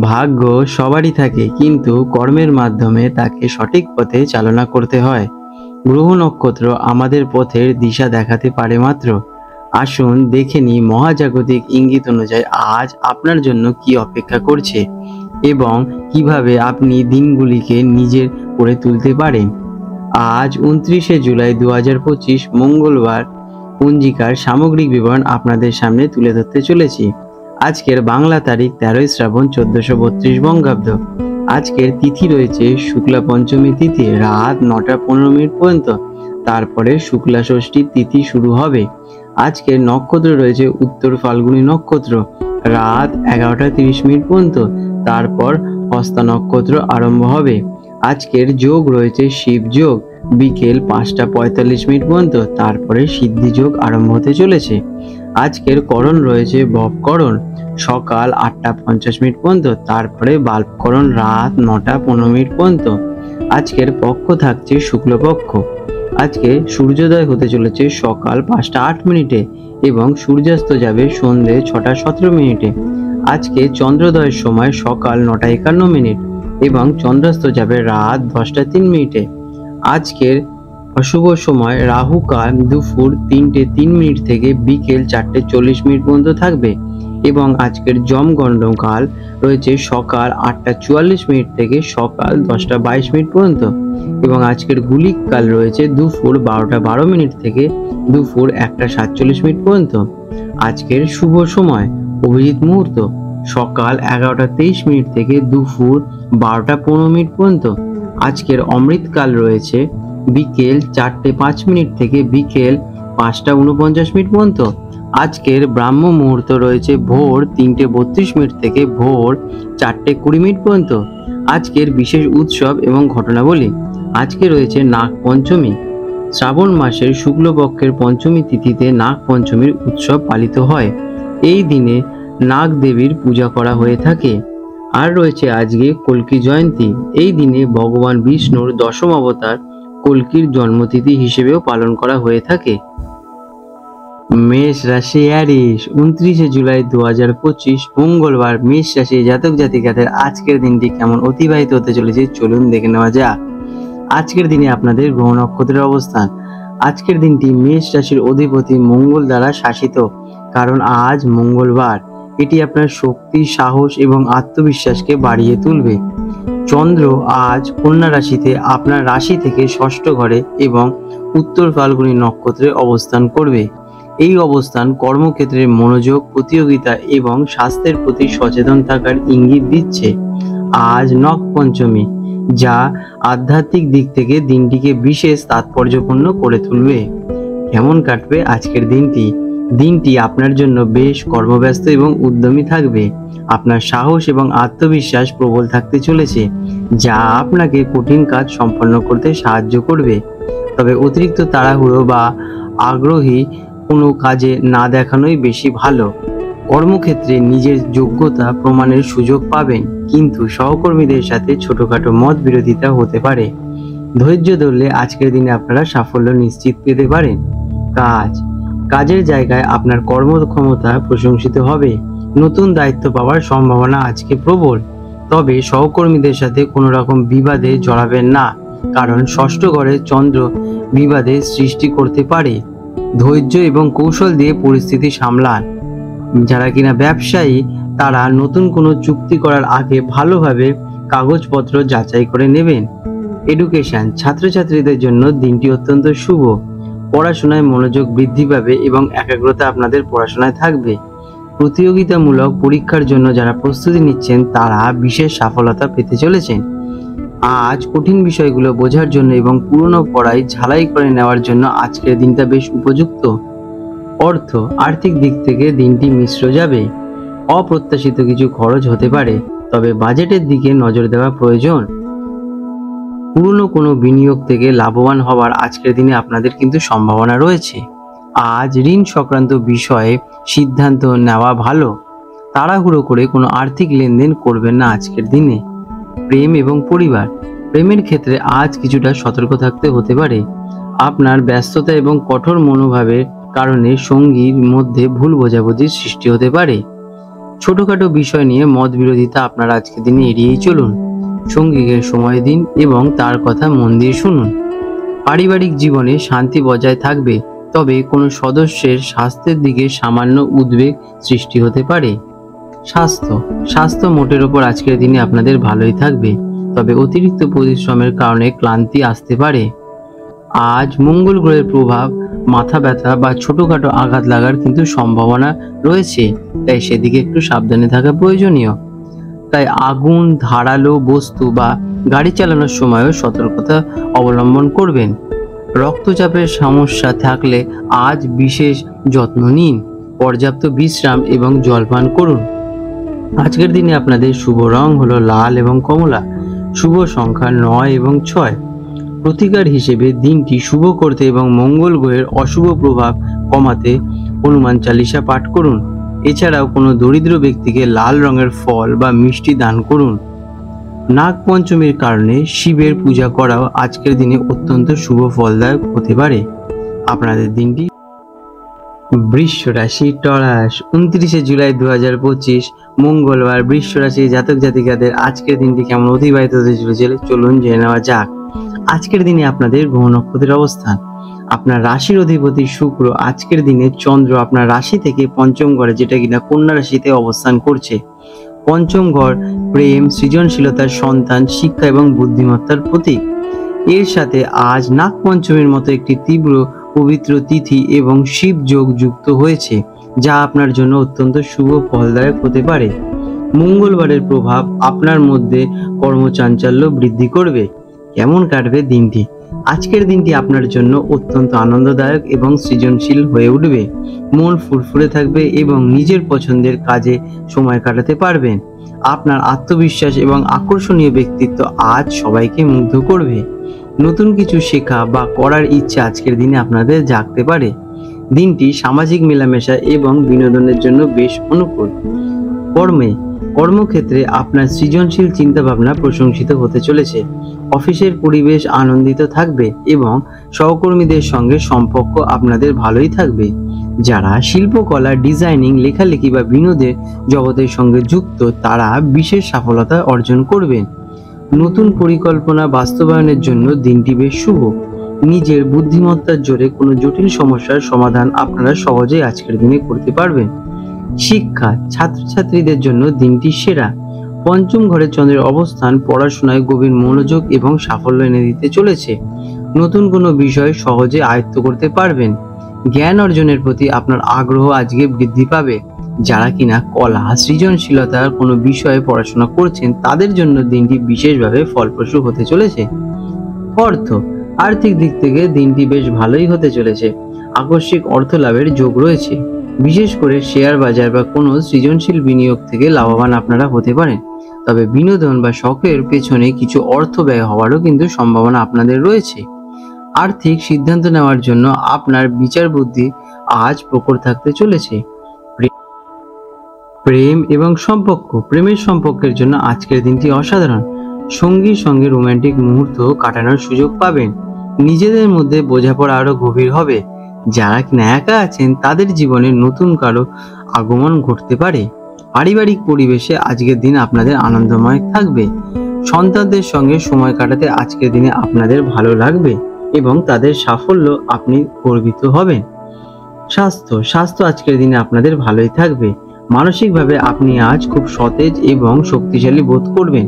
ভাগ্য সবারই থাকে, কিন্তু কর্মের মাধ্যমে তাকে সঠিক পথে চালনা করতে হয়। গ্রহ নক্ষত্র আমাদের পথের দিশা দেখাতে পারে মাত্র। আসুন দেখে নিই মহাজাগতিক ইঙ্গিত অনুযায়ী আজ আপনার জন্য কি অপেক্ষা করছে এবং কিভাবে আপনি দিনগুলিকে নিজের করে তুলতে পারেন। আজ 29শে জুলাই 2025 মঙ্গলবার পঞ্জিকার সামগ্রিক বিবরণ আপনাদের সামনে তুলে ধরতে চলেছি। আজকের বাংলা তারিখ 13ই শ্রাবণ 1432 বঙ্গাব্দ। আজকের তিথি রয়েছে শুক্লা পঞ্চমী তিথি রাত 9টা 15 মিনিট পর্যন্ত, তারপরে শুক্লা ষষ্ঠী তিথি শুরু হবে। আজকের নক্ষত্র রয়েছে উত্তর ফাল্গুনী নক্ষত্র রাত 11টা 30 মিনিট পর্যন্ত, তারপর হস্তা নক্ষত্র আরম্ভ হবে। আজকের যোগ রয়েছে শিব যোগ বিকেল 5টা 45 মিনিট পর্যন্ত, তারপরে সিদ্ধি যোগ আরম্ভ হতে চলেছে। আজকের করণ রয়েছে ববকরণ সকাল 8টা 50 মিনিট পর্যন্ত, তারপরে বাল্বকরণ রাত 9টা 15 মিনিট পর্যন্ত। আজকের পক্ষ থাকছে শুক্লপক্ষ। আজকে সূর্যোদয় হতে চলেছে সকাল 5টা 8 মিনিটে এবং সূর্যাস্ত যাবে সন্ধে 6টা 17 মিনিটে। আজকে চন্দ্রোদয়ের সময় সকাল 9টা 51 মিনিট এবং চন্দ্রাস্ত যাবে রাত 10টা 3 মিনিটে। আজকের অশুভ সময় রাহু কাল দুপুর 3টে 3 মিনিট থেকে বিকেল 4টে 40 মিনিট পর্যন্ত থাকবে এবং আজকের যমগণ্ড কাল রয়েছে সকাল 8টা 44 মিনিট থেকে সকাল 10টা 22 মিনিট পর্যন্ত এবং আজকের গুলিক কাল রয়েছে দুপুর 12টা 12 মিনিট থেকে দুপুর 1টা 47 মিনিট পর্যন্ত। আজকের শুভ সময় অভিজিৎ মুহূর্ত সকাল 11টা 23 মিনিট থেকে দুপুর 12টা 15 মিনিট পর্যন্ত। আজকের অমৃতকাল রয়েছে বিকেল 4টে 5 মিনিট থেকে বিকেল 5টা 49 মিনিট পর্যন্ত। আজকের ব্রাহ্ম মুহূর্ত রয়েছে ভোর 3টে 32 মিনিট থেকে ভোর 4টে 20 মিনিট পর্যন্ত। আজকের বিশেষ উৎসব এবং ঘটনাবলী। আজকে রয়েছে নাগ পঞ্চমী। শ্রাবণ মাসের শুক্লপক্ষের পঞ্চমী তিথিতে নাগ পঞ্চমীর উৎসব পালিত হয়। এই দিনে নাগ দেবীর পূজা করা হয়ে থাকে। আর রয়েছে আজকে কল্কি জয়ন্তী। এই দিনে ভগবান বিষ্ণুর দশম অবতার কল্কির জন্মতিথি হিসেবেও পালন করা হয়ে থাকে। মেষ রাশি অ্যারিস 29শে জুলাই 2025 মঙ্গলবার মেষ রাশি জাতক জাতিকাদের আজকের দিনটি কেমন অতিবাহিত হতে চলেছে চলুন দেখে নেওয়া যাক। আজকের দিনে আপনাদের গ্রহ নক্ষত্রের অবস্থান। আজকের দিনটি মেষ রাশির অধিপতি মঙ্গল দ্বারা শাসিত, কারণ আজ মঙ্গলবার। এটি আপনার শক্তি, সাহস এবং আত্মবিশ্বাসকে বাড়িয়ে তুলবে। চন্দ্র আজ কন্যা রাশিতে আপনার রাশি থেকে ষষ্ঠ ঘরে এবং উত্তর ফাল্গুনী নক্ষত্রে অবস্থান করবে। এই অবস্থান কর্মক্ষেত্রে মনোযোগ, প্রতিযোগিতা এবং স্বাস্থ্যের প্রতি সচেতন থাকার ইঙ্গিত দিচ্ছে। আজ নখ পঞ্চমী, যা আধ্যাত্মিক দিক থেকে দিনটিকে বিশেষ তাৎপর্যপূর্ণ করে তুলবে। কেমন কাটবে আজকের দিনটি? দিনটি আপনার জন্য বেশ কর্মব্যস্ত এবং উদ্যমী থাকবে। আপনার সাহস এবং আত্মবিশ্বাস প্রবল থাকতে চলেছে, যা আপনাকে কঠিন কাজ সম্পন্ন করতে সাহায্য করবে। তবে অতিরিক্ত তাড়াহুড়ো বা আগ্রহী কোনো কাজে না দেখানোই বেশি ভালো। কর্মক্ষেত্রে নিজের যোগ্যতা প্রমাণের সুযোগ পাবেন, কিন্তু সহকর্মীদের সাথে ছোটখাটো মত বিরোধিতা হতে পারে। ধৈর্য ধরলে আজকের দিনে আপনারা সাফল্য নিশ্চিত পেতে পারেন। কাজের জায়গায় আপনার কর্মক্ষমতা প্রশংসিত হবে। নতুন দায়িত্ব পাওয়ার সম্ভাবনা আজকে প্রবল। তবে সহকর্মীদের সাথে কোনো রকম বিবাদে জড়াবেন না, কারণ ষষ্ঠ ঘরে চন্দ্র বিবাদের সৃষ্টি করতে পারে। ধৈর্য এবং কৌশল দিয়ে পরিস্থিতি সামলান। যারা কিনা ব্যবসায়ী, তারা নতুন কোনো চুক্তি করার আগে ভালোভাবে কাগজপত্র যাচাই করে নেবেন। এডুকেশন ছাত্রছাত্রীদের জন্য দিনটি অত্যন্ত শুভ। পড়াশোনায় মনোযোগ বৃদ্ধি পাবে এবং একাগ্রতা আপনাদের পড়াশোনায় থাকবে। প্রতিযোগিতামূলক পরীক্ষার জন্য যারা প্রস্তুতি নিচ্ছেন তারা বিশেষ সফলতা পেতে চলেছেন। আজ কঠিন বিষয়গুলো বোঝার জন্য এবং পুরনো পড়াই ঝালাই করে নেওয়ার জন্য আজকের দিনটা বেশ উপযুক্ত। আর্থিক দিক থেকে দিনটি মিশ্র যাবে। অপ্রত্যাশিত কিছু খরচ হতে পারে, তবে বাজেটের দিকে নজর দেওয়া প্রয়োজন। পুরনো কোনো বিনিয়োগ থেকে লাভবান হওয়ার আজকের দিনে আপনাদের কিন্তু সম্ভাবনা রয়েছে। আজ ঋণ সংক্রান্ত বিষয়ে সিদ্ধান্ত নেওয়া ভালো। তাড়াহুড়ো করে কোনো আর্থিক লেনদেন করবেন না আজকের দিনে। প্রেম এবং পরিবার। প্রেমের ক্ষেত্রে আজ কিছুটা সতর্ক থাকতে হতে পারে। আপনার ব্যস্ততা এবং কঠোর মনোভাবের কারণে সঙ্গীর মধ্যে ভুল বোঝাবুঝির সৃষ্টি হতে পারে। ছোটখাটো বিষয় নিয়ে মত বিরোধিতা আপনারা আজকের দিনে এড়িয়েই চলুন। সঙ্গীকে সময় দিন এবং তার কথা মন দিয়ে শুনুন। পারিবারিক জীবনে শান্তি বজায় থাকবে, তবে কোনো সদস্যের স্বাস্থ্যের দিকে সামান্য উদ্বেগ সৃষ্টি হতে পারে। স্বাস্থ্য মোটের ওপর আজকের দিনে আপনাদের ভালোই থাকবে, তবে অতিরিক্ত পরিশ্রমের কারণে ক্লান্তি আসতে পারে। আজ মঙ্গল গ্রহের প্রভাব মাথা ব্যথা বা ছোটখাটো আঘাত লাগার কিন্তু সম্ভাবনা রয়েছে, তাই সেদিকে একটু সাবধানে থাকা প্রয়োজনীয়। তাই আগুন, ধারালো বস্তু বা গাড়ি চালানোর সময়ও সতর্কতা অবলম্বন করবেন। রক্তচাপের সমস্যা থাকলে আজ বিশেষ যত্ন নিন। পর্যাপ্ত বিশ্রাম এবং জলপান করুন। আজকের দিনে আপনাদের শুভ রং হলো লাল এবং কমলা। শুভ সংখ্যা 9 এবং 6। প্রতিকার হিসেবে দিনটি শুভ করতে এবং মঙ্গল গ্রহের অশুভ প্রভাব কমাতে হনুমান চালিসা পাঠ করুন। এছাড়াও কোনো দরিদ্র ব্যক্তিকে লাল রঙের ফল বা মিষ্টি দান করুন। নাগ পঞ্চমীর কারণে শিবের পূজা করাও আজকের দিনে অত্যন্ত শুভ ফলদায়ক হতে পারে। আপনাদের দিনটি বৃষ রাশি টরাস 29 জুলাই 2025 মঙ্গলবার বৃষ রাশি জাতক জাতিকাদের আজকের দিনটি কেমন অতিবাহিত হতে চলেছে চলুন জেনে নেওয়া যাক। আজকের দিনে আপনাদের গ্রহ নক্ষত্রের অবস্থান। আপনার রাশির অধিপতি শুক্র আজকের দিনে চন্দ্র আপনার রাশি থেকে পঞ্চম ঘরে, যেটা কিনা কন্যা রাশিতে অবস্থান করছে। পঞ্চম ঘর প্রেম, সৃজনশীলতার, সন্তান, শিক্ষা এবং বুদ্ধিমত্তার প্রতীক। এর সাথে আজ নাগ পঞ্চমীর মতো একটি তীব্র পবিত্র তিথি এবং শিব যোগ যুক্ত হয়েছে, যা আপনার জন্য অত্যন্ত শুভ ফলদায়ক হতে পারে। মঙ্গলবারের প্রভাব আপনার মধ্যে কর্মচাঞ্চল্য বৃদ্ধি করবে। কেমন কাটবে দিনটি? আজকের দিনটি আপনার জন্য অত্যন্ত আনন্দদায়ক এবং সৃজনশীল হয়ে উঠবে। মন ফুরফুরে থাকবে এবং নিজের পছন্দের কাজে সময় কাটাতে পারবেন। আপনার আত্মবিশ্বাস এবং আকর্ষণীয় ব্যক্তিত্ব আজ সবাইকে মুগ্ধ করবে। নতুন কিছু শেখা বা করার ইচ্ছা আজকের দিনে আপনাদের জাগতে পারে। দিনটি সামাজিক মেলামেশা এবং বিনোদনের জন্য বেশ অনুকূল। কর্মক্ষেত্রে আপনার সৃজনশীল চিন্তাভাবনা প্রশংসিত হতে চলেছে। অফিসের পরিবেশ আনন্দিত থাকবে এবং সহকর্মীদের সঙ্গে সম্পর্ক আপনাদের ভালোই থাকবে। যারা শিল্পকলা, ডিজাইনিং, লেখালেখি বা বিনোদের জগতের সঙ্গে যুক্ত, তারা বিশেষ সফলতা অর্জন করবেন। নতুন পরিকল্পনা বাস্তবায়নের জন্য দিনটি বেশ শুভ। নিজের বুদ্ধিমত্তার জোরে কোনো জটিল সমস্যার সমাধান আপনারা সহজেই আজকের দিনে করতে পারবেন। শিক্ষা, ছাত্রছাত্রীদের জন্য দিনটি সেরা। পঞ্চম ঘরে চন্দ্রের অবস্থান পড়াশোনায় গভীর মনোযোগ এবং সাফল্য এনে দিতে চলেছে। নতুন কোনো বিষয় সহজে আয়ত্ত করতে পারবেন। জ্ঞান অর্জনের প্রতি আপনার আগ্রহ আজকে বৃদ্ধি পাবে। যারা কিনা কলা, সৃজনশীলতার কোনো বিষয়ে পড়াশোনা করছেন, তাদের জন্য দিনটি বিশেষভাবে ফলপ্রসূ হতে চলেছে। আর্থিক দিক থেকে দিনটি বেশ ভালোই হতে চলেছে। আকস্মিক অর্থ লাভের যোগ রয়েছে। বিশেষ করে শেয়ার বাজার বা কোনো সৃজনশীল বিনিয়োগ থেকে লাভবান আপনারা হতে পারেন। তবে বিনোদন বা শখের পেছনে কিছু অর্থ ব্যয় হওয়ারও কিন্তু সম্ভাবনা আপনাদের রয়েছে। আর্থিক সিদ্ধান্ত নেওয়ার জন্য আপনার বিচার বুদ্ধি আজ প্রখর থাকতে চলেছে। প্রেম এবং প্রেমের সম্পর্কের জন্য আজকের দিনটি অসাধারণ। সঙ্গীর সঙ্গে রোমান্টিক মুহূর্ত কাটানোর সুযোগ পাবেন। নিজেদের মধ্যে বোঝাপড়া আরো গভীর হবে। যারা কিনা একা আছেন, তাদের জীবনে নতুন কারো আগমন ঘটতে পারে। পারিবারিক পরিবেশে আজকের দিন আপনাদের আনন্দময় থাকবে। সন্তানদের সঙ্গে সময় কাটাতে আজকের দিনে আপনাদের ভালো লাগবে এবং তাদের সাফল্য আপনি গর্বিত হবেন। স্বাস্থ্য আজকের দিনে আপনাদের ভালোই থাকবে। মানসিকভাবে আপনি আজ খুব সতেজ এবং শক্তিশালী বোধ করবেন।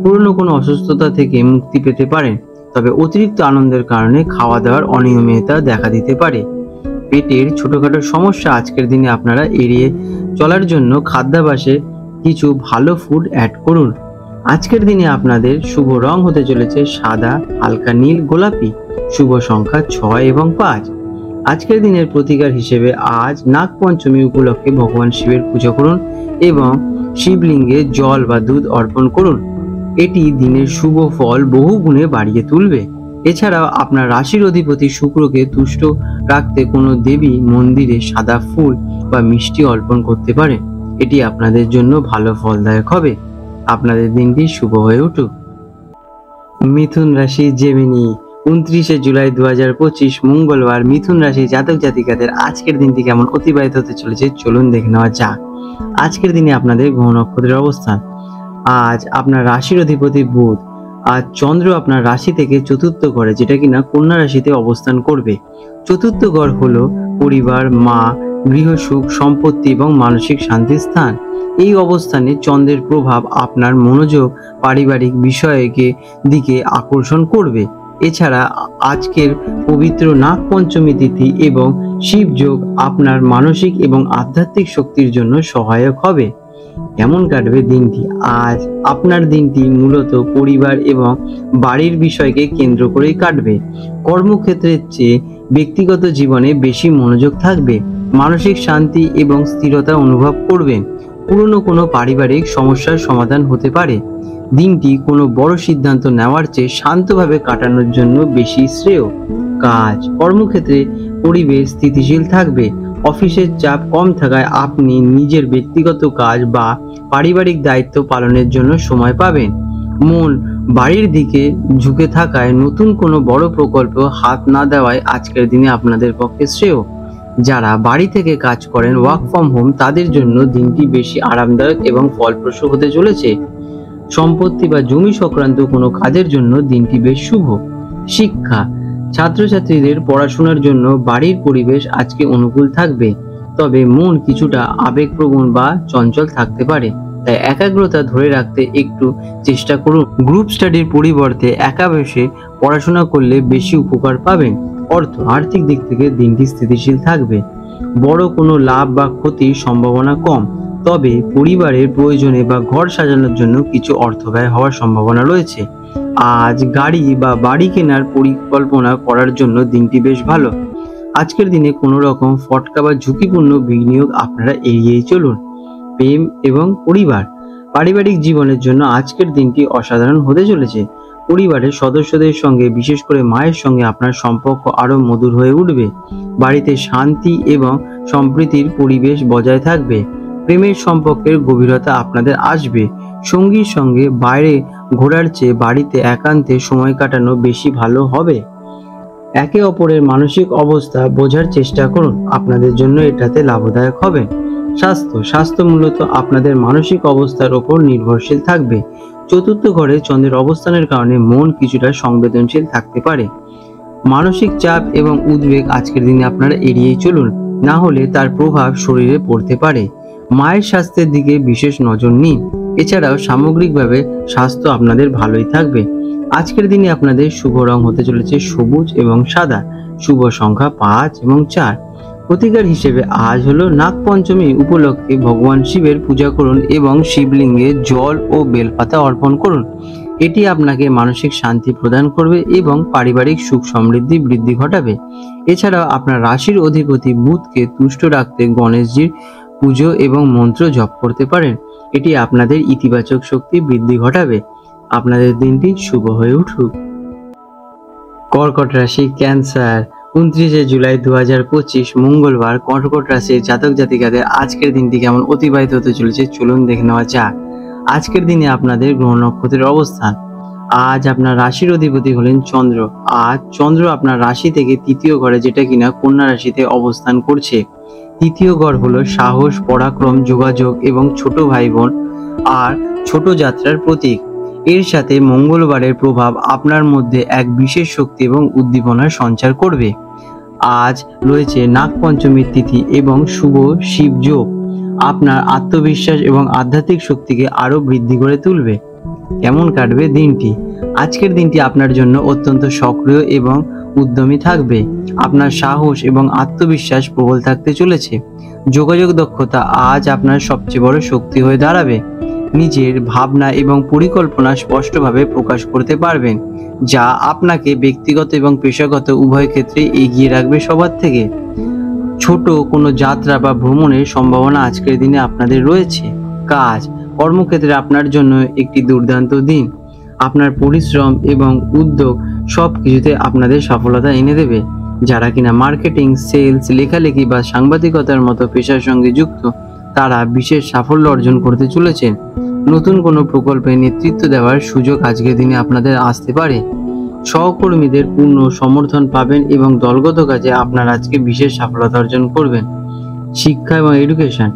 পুরনো কোনো অসুস্থতা থেকে মুক্তি পেতে পারেন, তবে অতিরিক্ত আনন্দের কারণে খাওয়া দাওয়ার অনিয়মিততা দেখা দিতে পারে। পেটের ছোটখাটো সমস্যা আজকের দিনে আপনারা এড়িয়ে চলার জন্য খাদ্যাভ্যাসে কিছু ভালো ফুড অ্যাড করুন। আজকের দিনে আপনাদের শুভ রং হতে চলেছে সাদা, হালকা নীল, গোলাপি। শুভ সংখ্যা 6 এবং 5। আজকের দিনের প্রতিকার হিসেবে আজ নাগ পঞ্চমী উপলক্ষে ভগবান শিবের পুজো করুন এবং শিবলিঙ্গে জল বা দুধ অর্পণ করুন। এটি দিনের শুভ ফল বহু গুণে বাড়িয়ে তুলবে। এছাড়াও আপনার রাশির অধিপতি শুক্রকে তুষ্ট রাখতে কোনো দেবী মন্দিরে সাদা ফুল বা মিষ্টি অর্পণ করতে পারেন। এটি আপনাদের জন্য ভালো ফলদায়ক হবে। আপনাদের দিনটি শুভ হয়ে উঠুক। মিথুন রাশি জেমিনি 29শে জুলাই 2025 মঙ্গলবার মিথুন রাশি জাতক জাতিকাদের আজকের দিনটি কেমন অতিবাহিত হতে চলেছে চলুন দেখে নেওয়া যাক। আজকের দিনে আপনাদের গ্রহ নক্ষত্রের অবস্থান। আজ আপনার রাশির অধিপতি বুধ, আজ চন্দ্র আপনার রাশি থেকে চতুর্থ ঘরে, যেটা কিনা কন্যা রাশিতে অবস্থান করবে। চতুর্থ ঘর হলো পরিবার, মা, গৃহসুখ, সম্পত্তি এবং মানসিক শান্তির স্থান। এই অবস্থানে চন্দ্রের প্রভাব আপনার মনোযোগ পারিবারিক বিষয়কে দিকে আকর্ষণ করবে। এছাড়া আজকের পবিত্র নাগ পঞ্চমী তিথি এবং শিবযোগ আপনার মানসিক এবং আধ্যাত্মিক শক্তির জন্য সহায়ক হবে। কেমন কাটবে দিনটি? আজ আপনার দিনটি মূলত পরিবার এবং বাড়ির বিষয়কে কেন্দ্র করেই কাটবে। কর্মক্ষেত্রের চেয়ে ব্যক্তিগত জীবনে বেশি মনোযোগ থাকবে। মানসিক শান্তি এবং স্থিরতা অনুভব করবেন। পুরনো কোনো পারিবারিক সমস্যার সমাধান হতে পারে। দিনটি কোনো বড় সিদ্ধান্ত নেওয়ার চেয়ে শান্তভাবে কাটানোর জন্য বেশি শ্রেয়। কাজ কর্মক্ষেত্রে পরিবেশ স্থিতিশীল থাকবে। অফিসের চাপ কম থাকায় আপনি নিজের ব্যক্তিগত কাজ বা পারিবারিক দায়িত্ব পালনের জন্য সময় পাবেন। মন বাড়ির দিকে ঝুঁকে থাকায় নতুন কোনো বড় প্রকল্প হাত না দেওয়ায় আজকের দিনে আপনাদের পক্ষে শ্রেয়। যারা বাড়ি থেকে কাজ করেন, ওয়ার্ক ফ্রম হোম, তাদের জন্য দিনটি বেশি আরামদায়ক এবং ফলপ্রসূ হতে চলেছে। সম্পত্তি বা জমি সংক্রান্ত কোনো কাজের জন্য দিনটি বেশ শুভ। শিক্ষা ছাত্রছাত্রীদের পড়াশোনার জন্য বাড়ির পরিবেশ আজকে অনুকূল থাকবে, তবে মন কিছুটা আবেগপ্রবণ বা চঞ্চল থাকতে পারে, তাই একাগ্রতা ধরে রাখতে একটু চেষ্টা করুন। গ্রুপ স্টাডির পরিবর্তে একা বসে পড়াশোনা করলে বেশি উপকার পাবেন। আর্থিক দিক থেকে দিনটি স্থিতিশীল থাকবে। বড় কোনো লাভ বা ক্ষতির সম্ভাবনা কম, তবে পরিবারের প্রয়োজনে বা ঘর সাজানোর জন্য কিছু অর্থ ব্যয় হওয়ার সম্ভাবনা রয়েছে। আজ গাড়ি বা বাড়ি কেনার পরিকল্পনা করার জন্য দিনটি বেশ ভালো। আজকের দিনে কোনো রকম ফটকা বা ঝুঁকিপূর্ণ বিনিয়োগ আপনারা এড়িয়েই চলুন। প্রেম এবং পরিবার পারিবারিক জীবনের জন্য আজকের দিনটি অসাধারণ হতে চলেছে। পরিবারের সদস্যদের সঙ্গে, বিশেষ করে মায়ের সঙ্গে আপনার সম্পর্ক আরো মধুর হয়ে উঠবে। বাড়িতে শান্তি এবং সম্প্রীতির পরিবেশ বজায় থাকবে। প্রেমের সম্পর্কের গভীরতা আপনাদের আসবে। সঙ্গীর সঙ্গে বাইরে ঘোরার চেয়ে বাড়িতে একান্তে সময় কাটানো বেশি ভালো হবে। একে অপরের মানসিক অবস্থা বোঝার চেষ্টা করুন, আপনাদের জন্য এটাতে লাভদায়ক হবে। স্বাস্থ্য মূলত আপনাদের মানসিক অবস্থার ওপর নির্ভরশীল থাকবে। চতুর্থ ঘরে চন্দ্রের অবস্থানের কারণে মন কিছুটা সংবেদনশীল থাকতে পারে। মানসিক চাপ এবং উদ্বেগ আজকের দিনে আপনারা এড়িয়েই চলুন, না হলে তার প্রভাব শরীরে পড়তে পারে। মায়ের স্বাস্থ্যের দিকে বিশেষ নজর নিন। এছাড়াও সামগ্রিকভাবে স্বাস্থ্য আপনাদের ভালোই থাকবে। আজকের দিনে আপনাদের শুভ রং হতে চলেছে সবুজ এবং সাদা। শুভ সংখ্যা 5 এবং 4। প্রতিকার হিসেবে আজ হলো নাগ পঞ্চমী উপলক্ষে ভগবান শিবের পূজা করুন এবং শিবলিঙ্গে জল ও বেলপাতা অর্পণ করুন। এটি আপনাকে মানসিক শান্তি প্রদান করবে এবং পারিবারিক সুখ সমৃদ্ধি বৃদ্ধি ঘটাবে। এছাড়াও আপনার রাশির অধিপতি বুধকে তুষ্ট রাখতে গণেশজির পুজো এবং মন্ত্র জপ করতে পারেন। এটি আপনাদের ইতিবাচক শক্তি বৃদ্ধি ঘটাবে। আপনাদের দিনটি শুভ হয়ে উঠুক। কর্কট রাশি, ক্যান্সার। 29শে জুলাই 2025 মঙ্গলবার কর্কট রাশির জাতক জাতিকাদের আজকের দিনটি কেমন অতিবাহিত হতে চলেছে চলুন দেখে নেওয়া যাক। আজকের দিনে আপনাদের গ্রহ নক্ষত্রের অবস্থান। আজ আপনার রাশির অধিপতি হলেন চন্দ্র। আজ চন্দ্র আপনার রাশি থেকে তৃতীয় ঘরে, যেটা কিনা কন্যা রাশিতে অবস্থান করছে। তৃতীয় ঘর হলো সাহস, পরাক্রম, যোগাযোগ এবং ছোট ভাই বোন আর ছোট যাত্রার প্রতীক। এর সাথে মঙ্গলবারের প্রভাব আপনার মধ্যে এক বিশেষ শক্তি এবং উদ্দীপনার সঞ্চার করবে। আজ রয়েছে নাগ পঞ্চমীর তিথি এবং শুভ শিবযোগ আপনার আত্মবিশ্বাস এবং আধ্যাত্মিক শক্তিকে আরো বৃদ্ধি করে তুলবে। কেমন কাটবে দিনটি? আজকের দিনটি আপনার জন্য অত্যন্ত সক্রিয় এবং উদ্যমী থাকবে। আপনার সাহস এবং আত্মবিশ্বাস প্রবল থাকতে চলেছে। যোগাযোগ দক্ষতা আজ আপনার সবচেয়ে বড় শক্তি হয়ে দাঁড়াবে। নিজের ভাবনা এবং পরিকল্পনা স্পষ্টভাবে প্রকাশ করতে পারবেন, যা আপনাকে ব্যক্তিগত এবং পেশাগত উভয় ক্ষেত্রে এগিয়ে রাখবে সবার থেকে। ছোট কোনো যাত্রা বা ভ্রমণের সম্ভাবনা আজকের দিনে আপনাদের রয়েছে। কর্মক্ষেত্রে আপনার জন্য একটি দুর্দান্ত দিন। আপনার পরিশ্রম এবং উদ্যোগ সব কিছুতে আপনাদের সফলতা এনে দেবে। যারা কিনা মার্কেটিং, সেলস, লেখালেখি বা সাংবাদিকতার মতো পেশার সঙ্গে যুক্ত, তারা বিশেষ সাফল্য অর্জন করতে চলেছেন। নতুন কোনো প্রকল্পে নেতৃত্ব দেওয়ার সুযোগ আজকের দিনে আপনাদের আসতে পারে। সহকর্মীদের পূর্ণ সমর্থন পাবেন এবং দলগত কাজে আপনার আজকে বিশেষ সফলতা অর্জন করবেন। শিক্ষা এবং এডুকেশন,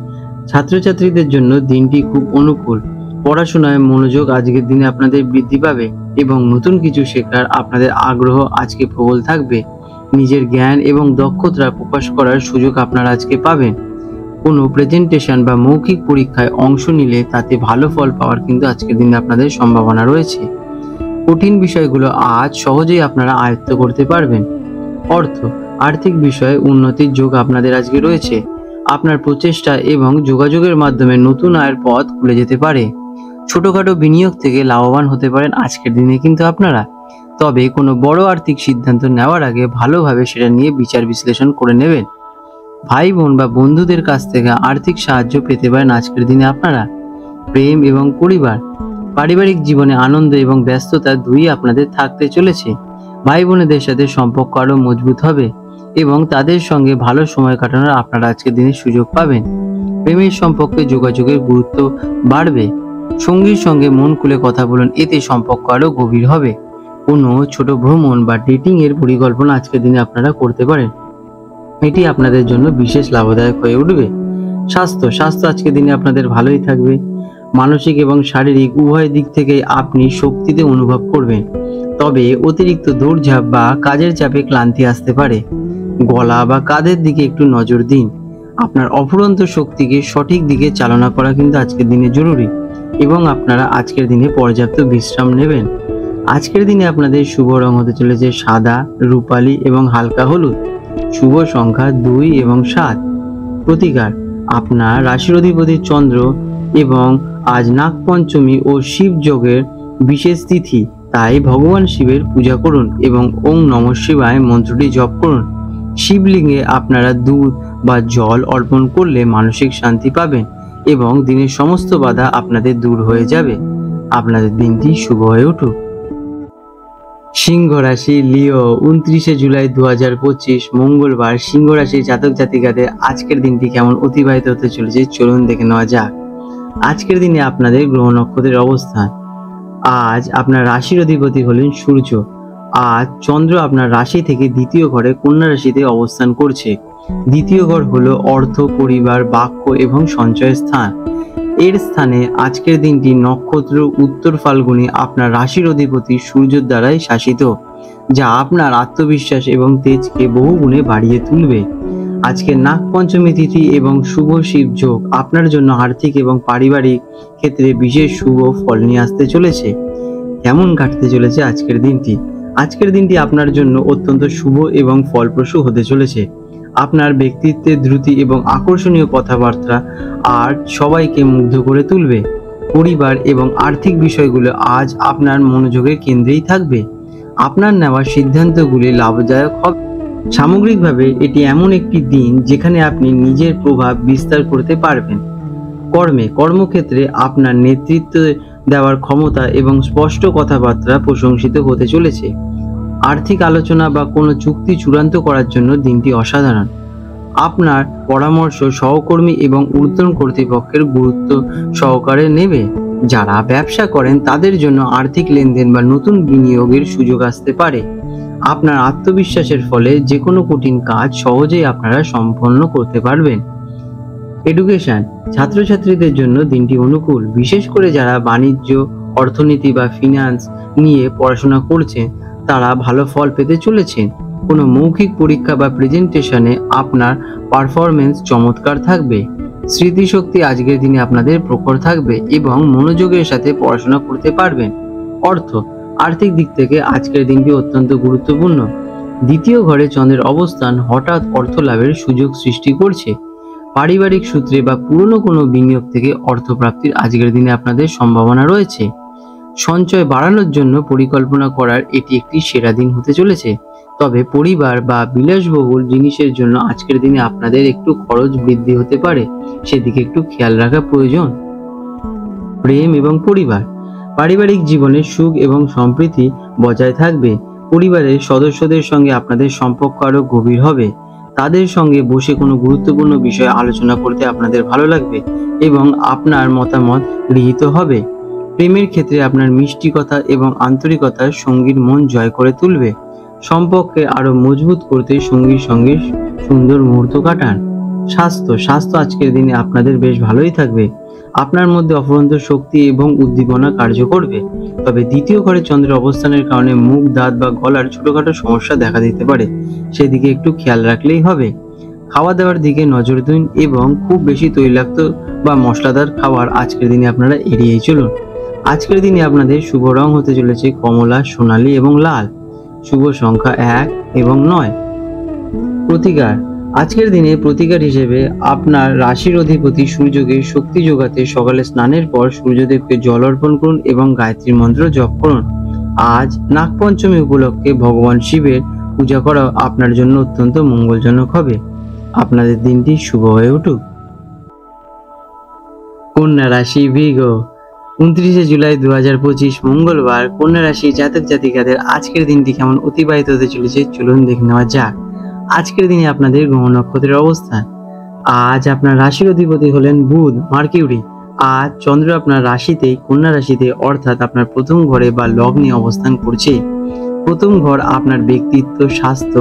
ছাত্রছাত্রীদের জন্য দিনটি খুব অনুকূল। পড়াশোনায় মনোযোগ আজকের দিনে আপনাদের বৃদ্ধি পাবে এবং নতুন কিছু শেখার আপনাদের আগ্রহ আজকে প্রবল থাকবে। নিজের জ্ঞান এবং দক্ষতা প্রকাশ করার সুযোগ আপনারা আজকে পাবেন। কোনো প্রেজেন্টেশন বা মৌখিক পরীক্ষায় অংশ নিলে তাতে ভালো ফল পাওয়ার কিন্তু আজকের দিনে আপনাদের সম্ভাবনা রয়েছে। কঠিন বিষয়গুলো আজ সহজেই আপনারা আয়ত্ত করতে পারবেন। অর্থ, আর্থিক বিষয়ে উন্নতির যোগ আপনাদের আজকে রয়েছে। আপনার প্রচেষ্টা এবং যোগাযোগের মাধ্যমে নতুন আয়ের পথ খুলে যেতে পারে। ছোটখাটো বিনিয়োগ থেকে লাভবান হতে পারেন আজকের দিনে কিন্তু আপনারা। তবে কোনো বড় আর্থিক সিদ্ধান্ত নেওয়ার আগে ভালোভাবে সেটা নিয়ে বিচার বিশ্লেষণ করে নেবেন। ভাই বোন বা বন্ধুদের কাছ থেকে আর্থিক সাহায্য পেতে পারেন আজকের দিনে আপনারা। প্রেম এবং পরিবার, পারিবারিক জীবনে আনন্দ এবং ব্যস্ততা দুই আপনাদের থাকতে চলেছে। ভাই বোনেদের সাথে সম্পর্ক আরও মজবুত হবে এবং তাদের সঙ্গে ভালো সময় কাটানোর আপনারা আজকের দিনে সুযোগ পাবেন। প্রেমের সম্পর্কে যোগাযোগের গুরুত্ব বাড়বে। সঙ্গীর সঙ্গে মন খুলে কথা বলুন, এতে সম্পর্ক আরও গভীর হবে। কোনো ছোট ভ্রমণ বা ডেটিং এর পরিকল্পনা আজকের দিনে আপনারা করতে পারেন, এটি আপনাদের জন্য বিশেষ লাভদায়ক হয়ে উঠবে। স্বাস্থ্য আজকের দিনে আপনাদের ভালোই থাকবে। মানসিক এবং শারীরিক উভয় দিক থেকেই আপনি শক্তিতে অনুভব করবেন। তবে অতিরিক্ত দৌড়ঝাঁপ বা কাজের চাপে ক্লান্তি আসতে পারে। গলা বা কাঁধের দিকে একটু নজর দিন। আপনার অফুরন্ত শক্তিকে সঠিক দিকে চালনা করা কিন্তু আজকের দিনে জরুরি এবং আপনারা আজকের দিনে পর্যাপ্ত বিশ্রাম নেবেন। আজকের দিনে আপনাদের শুভ রং হতে চলেছে সাদা, রূপালী এবং হালকা হলুদ। শুভ সংখ্যা 2 এবং 7। প্রতিকার, আপনার রাশির অধিপতি চন্দ্র এবং আজ নাগপঞ্চমী ও শিব যোগের বিশেষ তিথি, তাই ভগবান শিবের পূজা করুন এবং ওং নমঃ শিবায় মন্ত্রটি জপ করুন। শিবলিঙ্গে আপনারা দুধ বা জল অর্পণ করলে মানসিক শান্তি পাবেন এবং দিনের সমস্ত বাধা আপনাদের দূর হয়ে যাবে। আপনাদের দিনটি শুভ হয়ে উঠুক। সিংহ রাশি, লিও, 29শে জুলাই 2025 মঙ্গলবার সিংহ রাশির জাতক জাতিকাদের আজকের দিনটি কেমন অতিবাহিত হতে চলেছে চলুন দেখে নেওয়া যাক। আজকের দিনে আপনাদের গ্রহ নক্ষত্রের অবস্থান। আজ আপনার রাশির অধিপতি হলেন সূর্য। আজ চন্দ্র আপনার রাশি থেকে দ্বিতীয় ঘরে কন্যা রাশিতে অবস্থান করছে। দ্বিতীয় ঘর হলো অর্থ, পরিবার, বাক্য এবং সঞ্চয়ের স্থান। এর স্থানে আজকের দিনটি নক্ষত্র উত্তর ফাল্গুনী আপনার রাশির অধিপতি সূর্যের দ্বারাই শাসিত, যা আপনার আত্মবিশ্বাস এবং তেজকে বহু গুণে বাড়িয়ে তুলবে। আজকে নাগপঞ্চমী তিথি এবং শুভ শিব যোগ আপনার জন্য আর্থিক এবং পারিবারিক ক্ষেত্রে বিশেষ শুভ ফল নিয়ে আসতে চলেছে। কেমন কাটতে চলেছে আজকের দিনটি? আজকের দিনটি আপনার জন্য অত্যন্ত শুভ এবং ফলপ্রসূ হতে চলেছে। আপনার ব্যক্তিত্বের দ্রুতি এবং আকর্ষণীয় কথাবার্তা আর সবাইকে মুগ্ধ করে তুলবে। পরিবার এবং আর্থিক বিষয়গুলো আজ আপনার মনোযোগের কেন্দ্রেই থাকবে। আপনার নেওয়া সিদ্ধান্তগুলি লাভদায়ক হবে। সামগ্রিকভাবে এটি এমন একটি দিন যেখানে আপনি নিজের প্রভাব বিস্তার করতে পারবেন। কর্মক্ষেত্রে আপনার নেতৃত্ব দেওয়ার ক্ষমতা এবং স্পষ্ট কথাবার্তা প্রশংসিত হতে চলেছে। আর্থিক আলোচনা বা কোনো চুক্তি চূড়ান্ত করার জন্য দিনটি অসাধারণ। আপনার পরামর্শ সহকর্মী এবং ঊর্ধ্বতন কর্তৃপক্ষের গুরুত্ব সহকারে নেবে। যারা ব্যবসা করেন তাদের জন্য আর্থিক লেনদেন বা নতুন বিনিয়োগের সুযোগ আসতে পারে। আপনার আত্মবিশ্বাসের ফলে যে কোনো কঠিন কাজ সহজেই আপনারা সম্পন্ন করতে পারবেন। এডুকেশন, ছাত্রছাত্রীদের জন্য দিনটি অনুকূল, বিশেষ করে যারা বাণিজ্য, অর্থনীতি বা ফিনান্স নিয়ে পড়াশোনা করছেন তারা ভালো ফল পেতে চলেছেন। কোনো মৌখিক পরীক্ষা বা প্রেজেন্টেশনে আপনার পারফরমেন্স চমৎকার থাকবে। স্মৃতিশক্তি আজকের দিনে আপনাদের প্রখর থাকবে এবং মনোযোগের সাথে পড়াশোনা করতে পারবেন। আর্থিক দিক থেকে আজকের দিনটি অত্যন্ত গুরুত্বপূর্ণ। দ্বিতীয় ঘরে চন্দ্রের অবস্থান হঠাৎ অর্থ লাভের সুযোগ সৃষ্টি করছে। পারিবারিক সূত্রে বা পুরনো কোনো বিনিয়োগ থেকে অর্থপ্রাপ্তির আজকের দিনে আপনাদের সম্ভাবনা রয়েছে। সঞ্চয় বাড়ানোর জন্য পরিকল্পনা করার এটি একটি সেরা দিন হতে চলেছে। তবে পরিবার বা বিলাসবহুল জিনিসের জন্য আজকের দিনে আপনাদের একটু খরচ বৃদ্ধি হতে পারে, সেদিকে একটু খেয়াল রাখা প্রয়োজন। প্রেম এবং পরিবার, পারিবারিক জীবনে সুখ এবং সম্প্রীতি বজায় থাকবে। পরিবারের সদস্যদের সঙ্গে আপনাদের সম্পর্ক আরো গভীর হবে। তাদের সঙ্গে বসে কোনো গুরুত্বপূর্ণ বিষয় আলোচনা করতে আপনাদের ভালো লাগবে এবং আপনার মতামত গৃহীত হবে। প্রেমের ক্ষেত্রে আপনার মিষ্টি কথা এবং আন্তরিকতা সঙ্গীর মন জয় করে তুলবে। সম্পর্ককে আরো মজবুত করতে সঙ্গীর সঙ্গে সুন্দর মুহূর্ত কাটান। স্বাস্থ্য আজকের দিনে আপনাদের বেশ ভালোই থাকবে। আপনার মধ্যে অফুরন্ত শক্তি এবং উদ্দীপনা কার্য করবে। তবে দ্বিতীয় ঘরে চন্দ্রের অবস্থানের কারণে মুখ, দাঁত বা গলার ছোটখাটো সমস্যা দেখা দিতে পারে, সেদিকে একটু খেয়াল রাখলেই হবে। খাওয়া দাওয়ার দিকে নজর দিন এবং খুব বেশি তৈলাক্ত বা মশলাদার খাবার আজকের দিনে আপনারা এড়িয়েই চলুন। আজকের দিনে আপনাদের শুভ রং হতে চলেছে কমলা, সোনালী এবং লাল। শুভ সংখ্যা 1 এবং 9। প্রতিকার। আজকের দিনে প্রতিকার হিসেবে আপনার রাশির অধিপতি সূর্যকে শক্তি যোগাতে সকালে স্নানের পর সূর্যদেবকে জল অর্পণ করুন এবং গায়ত্রী মন্ত্র জপ করুন। আজ নাগপঞ্চমী উপলক্ষে ভগবান শিবের পূজা করা আপনার জন্য অত্যন্ত মঙ্গলজনক হবে। আপনাদের দিনটি শুভ হয়ে উঠুক। কন্যা রাশি বৃষ। 29 জুলাই 2025 মঙ্গলবার কন্যা রাশি জাতক জাতিকাদের আজকের দিনটি কেমন অতিবাহিত হতে চলেছে চলুন দেখে নেওয়া যাক। আজকের দিনে আপনাদের গ্রহ নক্ষত্রের অবস্থান। আজ আপনার রাশির অধিপতি হলেন বুধ, মার্কিউরি। আজ চন্দ্র আপনার রাশিতেই কন্যা রাশিতে অর্থাৎ আপনার প্রথম ঘরে বা লগ্নে অবস্থান করছে। প্রথম ঘর আপনার ব্যক্তিত্ব, স্বাস্থ্য,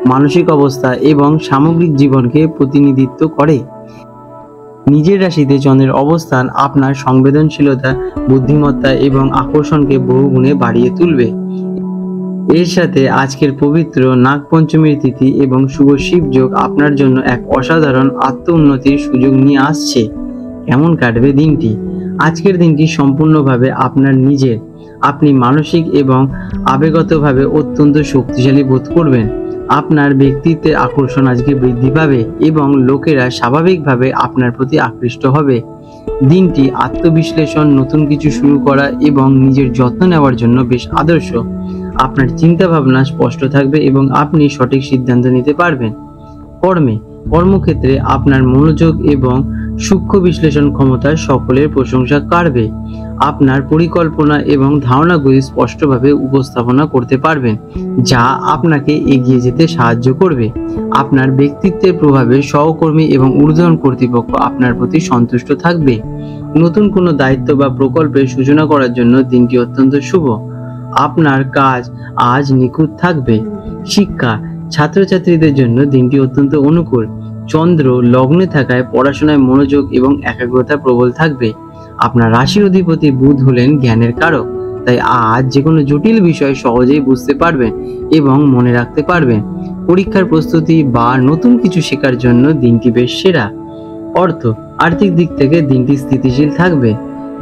মানসিক অবস্থা এবং সামগ্রিক জীবনকে প্রতিনিধিত্ব করে। নিজের রাশিতে চন্দ্রের অবস্থান আপনার সংবেদনশীলতা, বুদ্ধিমত্তা এবং আকর্ষণকে বহুগুণে বাড়িয়ে তুলবে। এর সাথে আজকের পবিত্র নাগপঞ্চমীর তিথি এবং শুভ শিবযোগ আপনার জন্য এক অসাধারণ আত্ম উন্নতির সুযোগ নিয়ে আসছে। কেমন কাটবে দিনটি? আজকের দিনটি সম্পূর্ণভাবে আপনার নিজের। আপনি মানসিক এবং আবেগগতভাবে অত্যন্ত শক্তিশালী বোধ করবেন। আপনার ব্যক্তিত্বের আকর্ষণ আজকে বৃদ্ধি পাবে এবং লোকেরা স্বাভাবিকভাবে আপনার প্রতি আকৃষ্ট হবে। দিনটি আত্মবিশ্লেষণ, নতুন কিছু শুরু করা এবং নিজের যত্ন নেওয়ার জন্য বেশ আদর্শ। আপনার চিন্তা ভাবনা স্পষ্ট থাকবে এবং আপনি সঠিক সিদ্ধান্ত নিতে পারবেন। কর্মক্ষেত্রে আপনার মনোযোগ এবং সূক্ষ্ম বিশ্লেষণ ক্ষমতা সকলের প্রশংসা কাড়বে। আপনার পরিকল্পনা এবং ধারণাগুলি স্পষ্টভাবে উপস্থাপনা করতে পারবেন, যা আপনাকে এগিয়ে যেতে সাহায্য করবে। আপনার ব্যক্তিত্বের প্রভাবে সহকর্মী এবং ঊর্ধ্বতন কর্তৃপক্ষ আপনার প্রতি সন্তুষ্ট থাকবে। নতুন কোনো দায়িত্ব বা প্রকল্পের সূচনা করার জন্য দিনটি অত্যন্ত শুভ। আপনার কাজ আজ নিখুঁত থাকবে। শিক্ষা, ছাত্রছাত্রীদের জন্য দিনটি অত্যন্ত অনুকূল। চন্দ্র লগ্নে থাকায় পড়াশোনায় মনোযোগ এবং একাগ্রতা প্রবল থাকবে। আপনার রাশির অধিপতি বুধ হলেন জ্ঞানের কারক, তাই আজ যে কোনো জটিল বিষয় সহজেই বুঝতে পারবেন এবং মনে রাখতে পারবেন। পরীক্ষার প্রস্তুতি বা নতুন কিছু শেখার জন্য দিনটি বেশ সেরা। আর্থিক দিক থেকে দিনটি স্থিতিশীল থাকবে।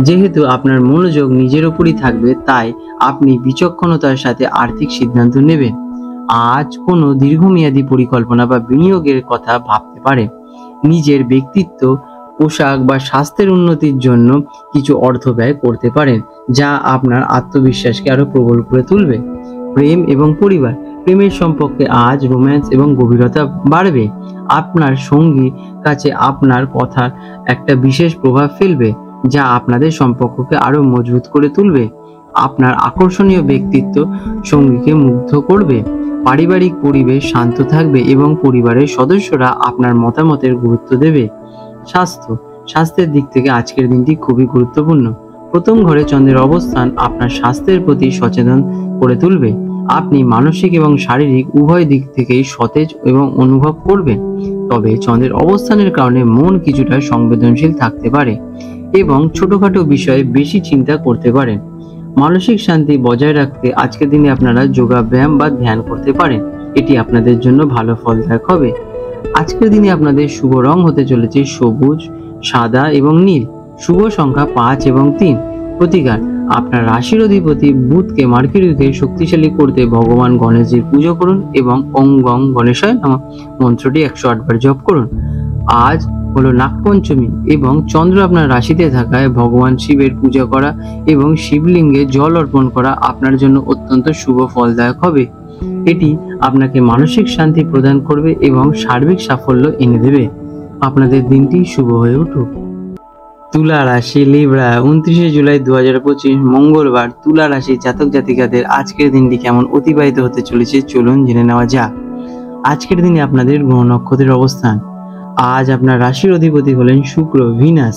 যেহেতু আপনার মনোযোগ নিজের উপরই থাকবে, তাই আপনি বিচক্ষণতার সাথে আর্থিক সিদ্ধান্ত নেবেন। আজ কোনো দীর্ঘমেয়াদী পরিকল্পনা বা বিনিয়োগের কথা ভাবতে পারেন। নিজের ব্যক্তিত্ব, পোশাক বা স্বাস্থ্যের উন্নতির জন্য কিছু অর্থ ব্যয় করতে পারেন, যা আপনার আত্মবিশ্বাসকে আরো প্রবল করে তুলবে। প্রেম এবং পরিবার। প্রেমের সম্পর্কে আজ রোম্যান্স এবং গভীরতা বাড়বে। আপনার সঙ্গীর কাছে আপনার কথার একটা বিশেষ প্রভাব ফেলবে, যা আপনাদের সম্পর্ককে আরো মজবুত করে তুলবে। আপনার আকর্ষণীয় ব্যক্তিত্ব সঙ্গীকে মুগ্ধ করবে। পারিবারিক পরিবেশ শান্ত থাকবে এবং পরিবারের সদস্যরা আপনার মতামতের গুরুত্ব দেবে। স্বাস্থ্যের দিক থেকে আজকের দিনটি খুবই গুরুত্বপূর্ণ। প্রথম ঘরে চন্দ্রের অবস্থান আপনার স্বাস্থ্যের প্রতি সচেতন করে তুলবে। আপনি মানসিক এবং শারীরিক উভয় দিক থেকেই সতেজ এবং অনুভব করবেন। তবে চন্দ্রের অবস্থানের কারণে মন কিছুটা সংবেদনশীল থাকতে পারে এবং ছোটখাটো বিষয়ে বেশি চিন্তা করতে পারেন। মানসিক শান্তি বজায় রাখতে আজকের দিনে আপনারা যোগা ব্যায়াম বা ধ্যান করতে পারেন। এটি আপনাদের জন্য ভালো ফলদায়ক হবে। আজকের দিনে আপনাদের শুভ রং হতে চলেছে সবুজ, সাদা এবং নীল। শুভ সংখ্যা 5 এবং 3। প্রতিকার। আপনার রাশির অধিপতি বুধকে মার্কিউরিকে শক্তিশালী করতে ভগবান গণেশজির পুজো করুন এবং ওং গং গণেশায় নমঃ মন্ত্রটি 108 বার জপ করুন। আজ হলো নাগপঞ্চমী এবং চন্দ্র আপনার রাশিতে থাকায় ভগবান শিবের পূজা করা এবং শিবলিঙ্গে জল অর্পণ করা আপনার জন্য অত্যন্ত শুভ ফলদায়ক হবে। এটি আপনাকে মানসিক শান্তি প্রদান করবে এবং সার্বিক সাফল্য এনে দেবে। আপনাদের দিনটি শুভ হয়ে উঠুক। তুলা রাশি লিব্রা। 29 জুলাই 2025 মঙ্গলবার তুলা রাশি জাতক জাতিকাদের আজকের দিনটি কেমন অতিবাহিত হতে চলেছে চলুন জেনে নেওয়া যাক। আজকের দিনে আপনাদের গ্রহ নক্ষত্রের অবস্থান। আজ আপনার রাশির অধিপতি হলেন শুক্র, ভিনাস।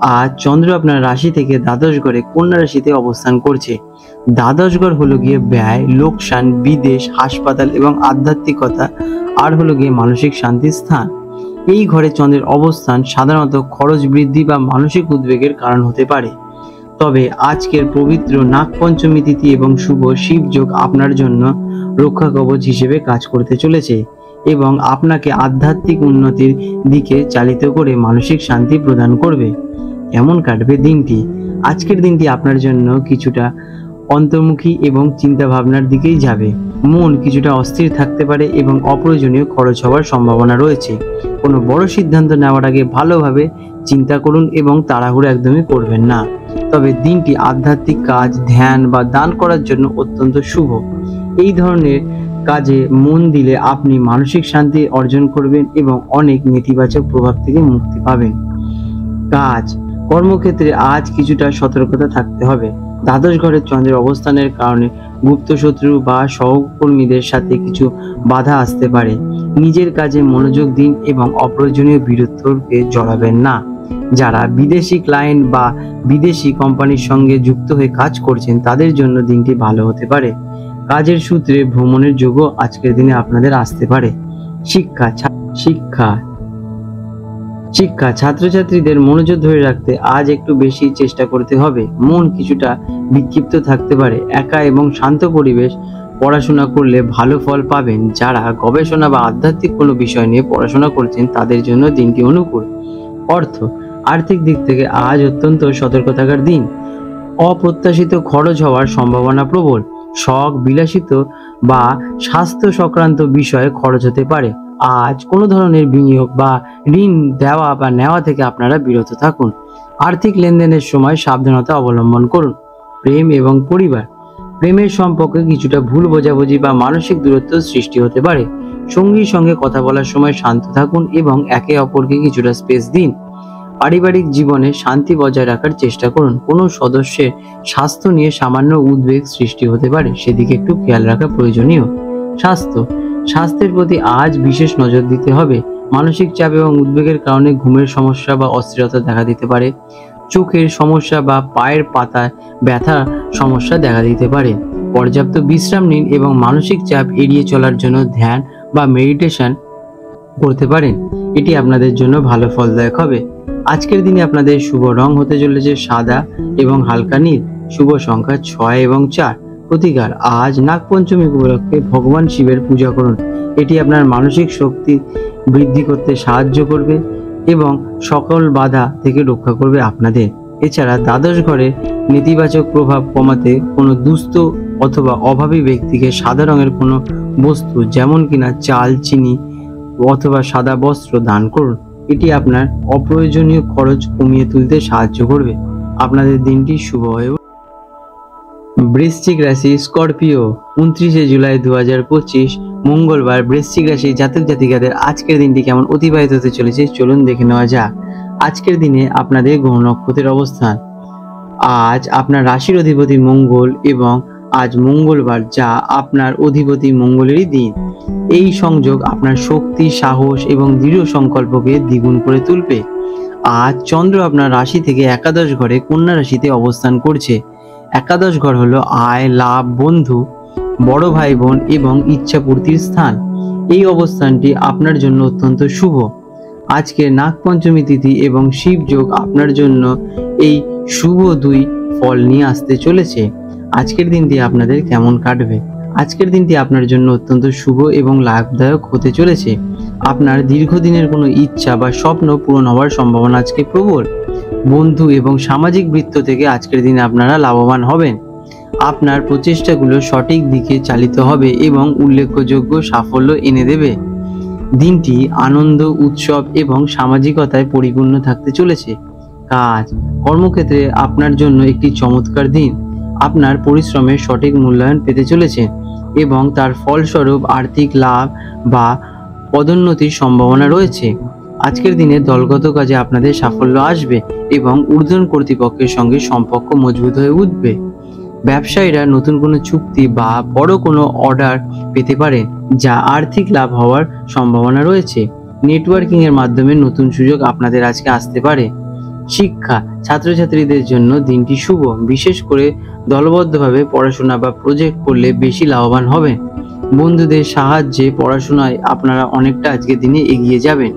আজ চন্দ্র আপনার রাশি থেকে দ্বাদশ ঘরে কন্যা রাশিতে অবস্থান করছে। দ্বাদশ ঘর হলো গিয়ে ব্যয়, লোকসান, বিদেশ, হাসপাতাল এবং আধ্যাত্মিকতা, আর হলো গিয়ে মানসিক শান্তির স্থান। এই ঘরে চন্দ্রের অবস্থান সাধারণত খরচ বৃদ্ধি বা মানসিক উদ্বেগের কারণ হতে পারে। তবে আজকের পবিত্র নাগপঞ্চমী তিথি এবং শুভ শিবযোগ আপনার জন্য রক্ষা কবচ হিসেবে কাজ করতে চলেছে এবং আপনাকে আধ্যাত্মিক উন্নতির দিকে চালিত করে মানসিক শান্তি প্রদান করবে। কেমন কাটবে দিনটি? আজকের দিনটি আপনার জন্য কিছুটা অন্তর্মুখী এবং চিন্তা ভাবনার দিকেই যাবে। মন কিছুটা অস্থির থাকতে পারে এবং অপ্রয়োজনীয় খরচ হওয়ার সম্ভাবনা রয়েছে। কোনো বড় সিদ্ধান্ত নেওয়ার আগে ভালোভাবে চিন্তা করুন এবং তাড়াহুড়ো একদমই করবেন না। তবে দিনটি আধ্যাত্মিক কাজ, ধ্যান বা দান করার জন্য অত্যন্ত শুভ। এই ধরনের কাজে মন দিলে আপনি মানসিক শান্তি অর্জন করবেন এবং অনেক নেতিবাচক প্রভাব থেকে মুক্তি পাবেন। কাজ, কর্মক্ষেত্রে আজ কিছুটা সতর্কতা থাকতে হবে। দ্বাদশ ঘরের চন্দ্রের অবস্থানের কারণে গুপ্তশত্রু বা সহকর্মীদের সাথে কিছু বাধা আসতে পারে। নিজের কাজে মনোযোগ দিন এবং অপ্রয়োজনীয় বিরোধকে জড়াবেন না। যারা বিদেশি ক্লায়েন্ট বা বিদেশি কোম্পানির সঙ্গে যুক্ত হয়ে কাজ করছেন তাদের জন্য দিনটি ভালো হতে পারে। কাজের সূত্রে ভ্রমণের যোগও আজকের দিনে আপনাদের আসতে পারে। শিক্ষা ছাত্রছাত্রীদের মনোযোগ ধরে রাখতে আজ একটু বেশি চেষ্টা করতে হবে। মন কিছুটা বিক্ষিপ্ত থাকতে পারে। একা এবং শান্ত পরিবেশ পড়াশোনা করলে ভালো ফল পাবেন। যারা গবেষণা বা আধ্যাত্মিক কোনো বিষয় নিয়ে পড়াশোনা করছেন তাদের জন্য দিনটি অনুকূল। আর্থিক দিক থেকে আজ অত্যন্ত সতর্ক থাকার দিন। অপ্রত্যাশিত খরচ হওয়ার সম্ভাবনা প্রবল। শখ, বিলাসিত বা স্বাস্থ্য সংক্রান্ত বিষয়ে খরচ হতে পারে। আজ কোনো ধরনের বিনিয়োগ বা ঋণ দেওয়া বা নেওয়া থেকে আপনারা বিরত থাকুন। আর্থিক লেনদেনের সময় সাবধানতা অবলম্বন করুন। প্রেম এবং পরিবার, প্রেমের সম্পর্কে কিছুটা ভুল বোঝাবুঝি বা মানসিক দূরত্ব সৃষ্টি হতে পারে। সঙ্গীর সঙ্গে কথা বলার সময় শান্ত থাকুন এবং একে অপরকে কিছুটা স্পেস দিন। পারিবারিক জীবনে শান্তি বজায় রাখার চেষ্টা করুন। কোনো সদস্যের স্বাস্থ্য নিয়ে সামান্য উদ্বেগ সৃষ্টি হতে পারে, সেদিকে একটু খেয়াল রাখা প্রয়োজনীয়। স্বাস্থ্যের প্রতি আজ বিশেষ নজর দিতে হবে। মানসিক চাপ এবং উদ্বেগের কারণে ঘুমের সমস্যা বা অস্থিরতা দেখা দিতে পারে। চোখের সমস্যা বা পায়ের পাতায় ব্যথা সমস্যা দেখা দিতে পারে। পর্যাপ্ত বিশ্রাম নিন এবং মানসিক চাপ এড়িয়ে চলার জন্য ধ্যান বা মেডিটেশন করতে পারেন। এটি আপনাদের জন্য ভালো ফলদায়ক হবে। আজকের দিনে আপনাদের শুভ রং হতে চলেছে সাদা এবং হালকা নীল। শুভ সংখ্যা 6 এবং 4। প্রতিকার, আজ নাগপঞ্চমী উপলক্ষে ভগবান শিবের পূজা করুন। এটি আপনার মানসিক শক্তি বৃদ্ধি করতে সাহায্য করবে এবং সকল বাধা থেকে রক্ষা করবে আপনাদের। এছাড়া দ্বাদশ ঘরে নেতিবাচক প্রভাব কমাতে কোনো দুস্থ অথবা অভাবী ব্যক্তিকে সাদা রঙের কোনো বস্তু যেমন কিনা চাল, চিনি অথবা সাদা বস্ত্র দান করুন। এটি আপনার অপ্রয়োজনীয় খরচ কমিয়ে তুলতে সাহায্য করবে। আপনাদের দিনটি শুভ হয়ে উঠবে। বৃশ্চিক রাশি, স্করপিও, 29 জুলাই 2025 মঙ্গলবার। বৃশ্চিক রাশি জাতক জাতিকাদের আজকের দিনটি কেমন অতিবাহিত হতে চলেছে চলুন দেখে নেওয়া যাক। আজকের দিনে আপনাদের গ্রহ নক্ষত্রের অবস্থান। আজ আপনার রাশির অধিপতি মঙ্গল এবং আজ মঙ্গলবার, যা আপনার অধিপতি মঙ্গলেরই দিন। এই সংযোগ আপনার শক্তি, সাহস এবং দৃঢ় সংকল্পকে দ্বিগুণ করে তুলবে। আজ চন্দ্র আপনার রাশি থেকে একাদশ ঘরে কন্যা রাশিতে অবস্থান করছে। একাদশ ঘর হলো আয়, লাভ, বন্ধু, বড় ভাই বোন এবং ইচ্ছা পূর্তির স্থান। এই অবস্থানটি আপনার জন্য অত্যন্ত শুভ। আজকে নাগপঞ্চমী তিথি এবং শিব যোগ আপনার জন্য এই শুভ দুই ফল নিয়ে আসতে চলেছে। আজকের দিনটি আপনাদের কেমন কাটবে? আজকের দিনটি আপনার জন্য অত্যন্ত শুভ এবং লাভদায়ক হতে চলেছে। আপনার দীর্ঘদিনের কোনো ইচ্ছা বা স্বপ্ন পূরণ হওয়ার সম্ভাবনা আজকে প্রবল। বন্ধু এবং সামাজিক বৃত্ত থেকে আজকের দিনে আপনারা লাভবান হবেন। আপনার প্রচেষ্টাগুলো সঠিক দিকে চালিত হবে এবং উল্লেখযোগ্য সাফল্য এনে দেবে। দিনটি আনন্দ, উৎসব এবং সামাজিকতায় পরিপূর্ণ থাকতে চলেছে। কাজ, কর্মক্ষেত্রে আপনার জন্য একটি চমৎকার দিন। আপনার পরিশ্রমের সঠিক মূল্যায়ন পেতে চলেছে এবং তার ফলস্বরূপ আর্থিক লাভ বা পদোন্নতির সম্ভাবনা রয়েছে। আজকের দিনে দলগত কাজে আপনাদের সাফল্য আসবে এবং ঊর্ধ্বতন কর্তৃপক্ষের সঙ্গে সম্পর্ক মজবুত হয়ে উঠবে। ব্যবসায়ীরা নতুন কোনো চুক্তি বা বড় কোনো অর্ডার পেতে পারেন, যা আর্থিক লাভ হওয়ার সম্ভাবনা রয়েছে। নেটওয়ার্কিং এর মাধ্যমে নতুন সুযোগ আপনাদের আজকে আসতে পারে। শিক্ষা, ছাত্রছাত্রীদের জন্য দিনটি শুভ। বিশেষ করে দলবদ্ধভাবে পড়াশোনা বা প্রজেক্ট করলে বেশি লাভবান হবেন। বন্ধুদের সাহায্যে পড়াশোনায় আপনারা অনেকটা আজকের দিনে এগিয়ে যাবেন।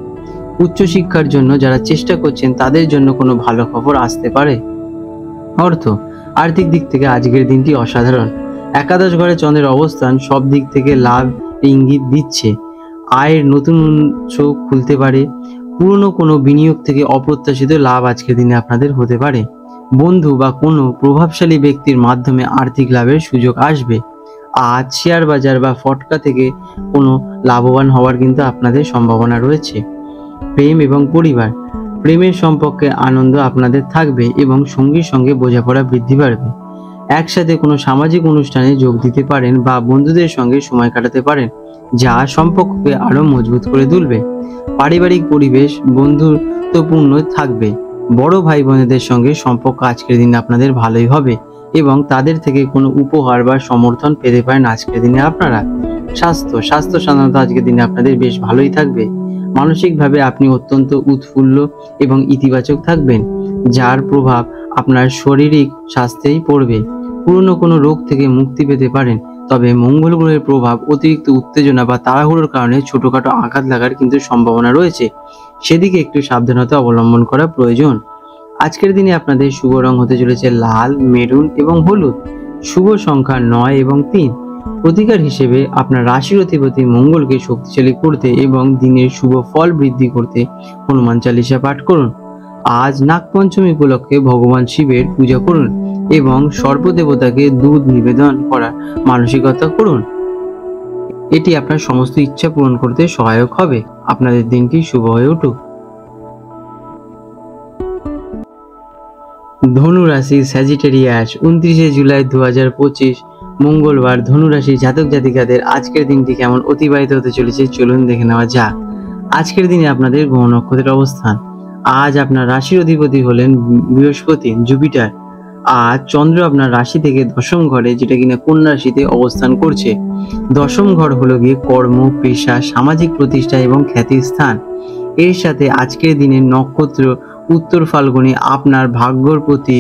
উচ্চশিক্ষার জন্য যারা চেষ্টা করছেন তাদের জন্য কোনো ভালো খবর আসতে পারে। অর্থ, আর্থিক দিক থেকে আজকের দিনটি অসাধারণ। একাদশ ঘরে চন্দ্রের অবস্থান সব দিক থেকে লাভ ইঙ্গিত দিচ্ছে। আয়ের নতুন উৎস খুলতে পারে। পুরনো কোনো বিনিয়োগ থেকে অপ্রত্যাশিত লাভ আজকের দিনে আপনাদের হতে পারে। বন্ধু বা কোনো প্রভাবশালী ব্যক্তির মাধ্যমে আর্থিক লাভের সুযোগ আসবে। আজ শেয়ার বাজার বা ফটকা থেকে কোনো লাভবান হওয়ার কিন্তু আপনাদের সম্ভাবনা রয়েছে। প্রেম এবং পরিবার, প্রেমের সম্পর্কে আনন্দ আপনাদের থাকবে এবং সঙ্গীর সঙ্গে বোঝাপড়া বৃদ্ধি পাবে। একসাথে কোনো সামাজিক অনুষ্ঠানে যোগ দিতে পারেন বা বন্ধুদের সঙ্গে সময় কাটাতে পারেন, যা সম্পর্ককে আরো মজবুত করে তুলবে। পারিবারিক পরিবেশ বন্ধুত্বপূর্ণ থাকবে। বড় ভাই বোনেদের সঙ্গে সম্পর্ক আজকের দিনে আপনাদের ভালোই হবে এবং তাদের থেকে কোনো উপহার বা সমর্থন পেতে পারেন আজকের দিনে আপনারা। স্বাস্থ্য সাধারণত আজকের দিনে আপনাদের বেশ ভালোই থাকবে। মানসিকভাবে আপনি অত্যন্ত উৎফুল্ল এবং ইতিবাচক থাকবেন, যার প্রভাব আপনার শারীরিক স্বাস্থ্যেই পড়বে। পুরনো কোনো রোগ থেকে মুক্তি পেতে পারেন, তবে মঙ্গল গ্রহের প্রভাব, অতিরিক্ত উত্তেজনা বা তাড়াহুড়োর কারণে ছোটখাটো আঘাত লাগার কিন্তু সম্ভাবনা রয়েছে। সেদিকে একটু সাবধানতা অবলম্বন করা প্রয়োজন। আজকের দিনে আপনাদের শুভ রং হতে চলেছে লাল, মেরুন এবং হলুদ। শুভ সংখ্যা 9 এবং 3। প্রতিকার হিসেবে আপনার রাশির অধিপতি মঙ্গলকে শক্তিশালী করতে এবং দিনের শুভ ফল বৃদ্ধি করতে হনুমান চালিসা পাঠ করুন। আজ নাগপঞ্চমী উপলক্ষে ভগবান শিবের পূজা করুন এবং সর্পদেবতাকে দুধ নিবেদন করার মানসিকতা করুন। এটি আপনার সমস্ত ইচ্ছা পূরণ করতে সহায়ক হবে। আপনাদের দিনটি শুভ হয়ে উঠুক। ধনু রাশি, স্যাজিটেরিয়াস, 29 জুলাই 2025 মঙ্গলবার। ধনু রাশি জাতক জাতিকাদের আজকের দিনটি কেমন অতিবাহিত হতে চলেছে চলুন দেখে নেওয়া যাক। আজকের দিনে আপনাদের গ্রহ নক্ষত্রের অবস্থান। আজ আপনার রাশির অধিপতি হলেন বৃহস্পতি, জুপিটার। আজ চন্দ্র আপনার রাশি থেকে দশম ঘরে, যেটা কিনা কন্যা রাশিতে অবস্থান করছে। দশম ঘর হলো গিয়ে কর্ম, পেশা, সামাজিক প্রতিষ্ঠা এবং খ্যাতির স্থান। এর সাথে আজকের দিনের নক্ষত্র উত্তর ফাল্গুনী আপনার ভাগ্যর প্রতি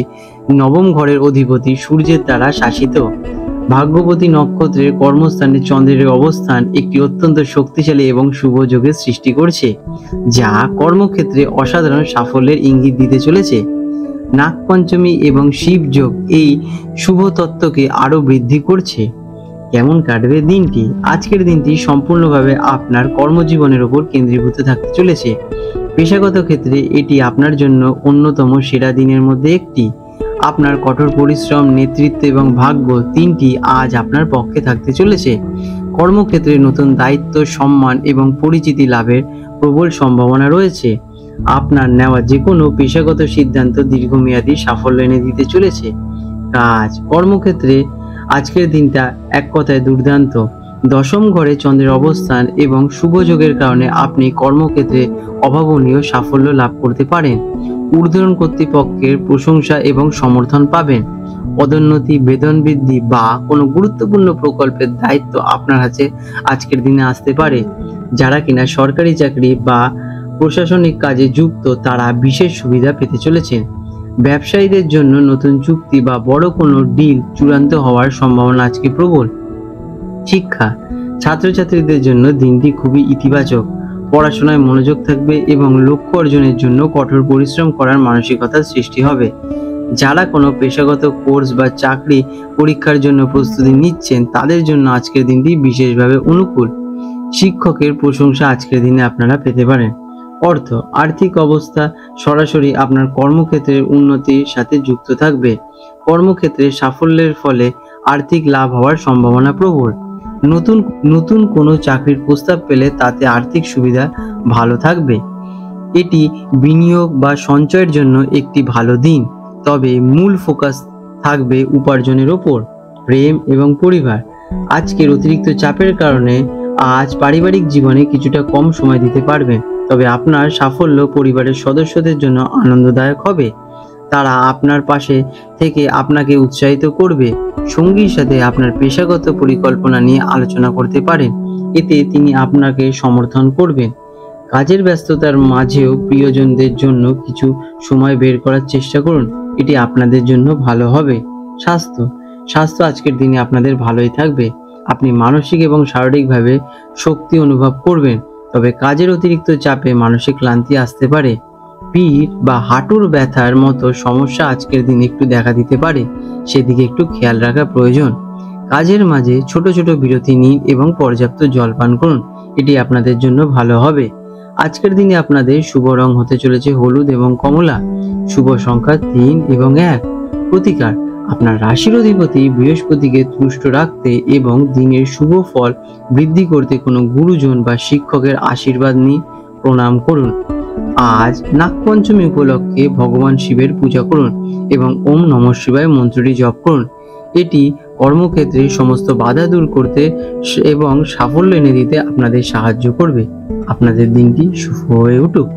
নবম ঘরের অধিপতি সূর্যের দ্বারা শাসিত। ভাগ্যপতি নক্ষত্রের কর্মস্থানে চন্দ্রের অবস্থান একটি অত্যন্ত শক্তিশালী এবং শুভ যোগের সৃষ্টি করছে, যা কর্মক্ষেত্রে অসাধারণ সাফল্যের ইঙ্গিত দিতে চলেছে। নাগপঞ্চমী এবং শিব যোগ এই শুভ তত্ত্বকে আরো বৃদ্ধি করছে। কেমন কাটবে দিনটি? আজকের দিনটি সম্পূর্ণভাবে আপনার কর্মজীবনের উপর কেন্দ্রীভূত থাকতে চলেছে। পেশাগত ক্ষেত্রে এটি আপনার জন্য অন্যতম সেরা দিনের মধ্যে একটি। আপনার কঠোর পরিশ্রম, নেতৃত্ব এবং ভাগ্য তিনটি আজ আপনার পক্ষে থাকতে চলেছে। কর্মক্ষেত্রে নতুন দায়িত্ব, সম্মান এবং পরিচিতি লাভের প্রবল সম্ভাবনা রয়েছে। আপনার নেওয়া যে কোনো পেশাগত সিদ্ধান্ত দীর্ঘমেয়াদী সাফল্য এনে দিতে চলেছে। কর্মক্ষেত্রে আজকের দিনটা এক কথায় দুর্দান্ত। দশম ঘরে চন্দ্রের অবস্থান এবং শুভ যোগের কারণে আপনি কর্মক্ষেত্রে অভাবনীয় সাফল্য লাভ করতে পারেন। ঊর্ধ্বতন কর্তৃপক্ষের প্রশংসা এবং সমর্থন পাবেন। পদোন্নতি, বেতন বৃদ্ধি বা কোনো গুরুত্বপূর্ণ প্রকল্পের দায়িত্ব আপনার কাছে আজকের দিনে আসতে পারে। যারা কিনা সরকারি চাকরি বা প্রশাসনিক কাজে যুক্ত, তারা বিশেষ সুবিধা পেতে চলেছেন। ব্যবসায়ীদের জন্য নতুন চুক্তি বা বড় কোনো ডিল চূড়ান্ত হওয়ার সম্ভাবনা আজকে প্রবল। শিক্ষা, ছাত্রছাত্রীদের জন্য দিনটি খুবই ইতিবাচক। পড়াশোনায় মনোযোগ থাকবে এবং লক্ষ্য অর্জনের জন্য কঠোর পরিশ্রম করার মানসিকতার সৃষ্টি হবে। যারা কোনো পেশাগত কোর্স বা চাকরি পরীক্ষার জন্য প্রস্তুতি নিচ্ছেন, তাদের জন্য আজকের দিনটি বিশেষভাবে অনুকূল। শিক্ষকের প্রশংসা আজকের দিনে আপনারা পেতে পারেন। আর্থিক অবস্থা সরাসরি আপনার কর্মক্ষেত্রের উন্নতির সাথে যুক্ত থাকবে। কর্মক্ষেত্রে সাফল্যের ফলে আর্থিক লাভ হওয়ার সম্ভাবনা প্রবল। নতুন কোনো চাকরির প্রস্তাব পেলে তাতে আর্থিক সুবিধা ভালো থাকবে। এটি বিনিয়োগ বা সঞ্চয়ের জন্য একটি ভালো দিন, তবে মূল ফোকাস থাকবে উপার্জনের ওপর। প্রেম এবং পরিবার, আজকের অতিরিক্ত চাপের কারণে আজ পারিবারিক জীবনে কিছুটা কম সময় দিতে পারবেন, তবে আপনার সাফল্য পরিবারের সদস্যদের জন্য আনন্দদায়ক হবে। তারা আপনার পাশে থেকে আপনাকে উৎসাহিত করবে। সঙ্গীর সাথে আপনার পেশাগত পরিকল্পনা নিয়ে আলোচনা করতে পারেন, এতে তিনি আপনাকে সমর্থন করবেন। কাজের ব্যস্ততার মাঝেও প্রিয়জনদের জন্য কিছু সময় বের করার চেষ্টা করুন, এটি আপনাদের জন্য ভালো হবে। স্বাস্থ্য আজকের দিনে আপনাদের ভালোই থাকবে। আপনি মানসিক এবং শারীরিকভাবে শক্তি অনুভব করবেন, তবে কাজের অতিরিক্ত চাপে মানসিক ক্লান্তি আসতে পারে। পিঠ বা হাঁটুর ব্যথার মতো সমস্যা আজকের দিনে একটু দেখা দিতে পারে, সেদিকে একটু খেয়াল রাখা প্রয়োজন। কাজের মাঝে ছোট ছোট বিরতি নিন এবং পর্যাপ্ত জল পান করুন, এটি আপনাদের জন্য ভালো হবে। আজকের দিনে আপনাদের শুভ রং হতে চলেছে হলুদ এবং কমলা। শুভ সংখ্যা 3 এবং 1। প্রতিকার: আপনার রাশির অধিপতি বৃহস্পতিকে তুষ্ট রাখতে এবং দিনের শুভ ফল বৃদ্ধি করতে কোনো গুরুজন বা শিক্ষকের আশীর্বাদ নিয়ে প্রণাম করুন। আজ নাগপঞ্চমী উপলক্ষে ভগবান শিবের পূজা করুন এবং ওম নমঃ শিবায় মন্ত্রটি জপ করুন। এটি কর্মক্ষেত্রে সমস্ত বাধা দূর করতে এবং সাফল্য এনে দিতে আপনাদের সাহায্য করবে। আপনাদের দিনটি শুভ হয়ে উঠুক।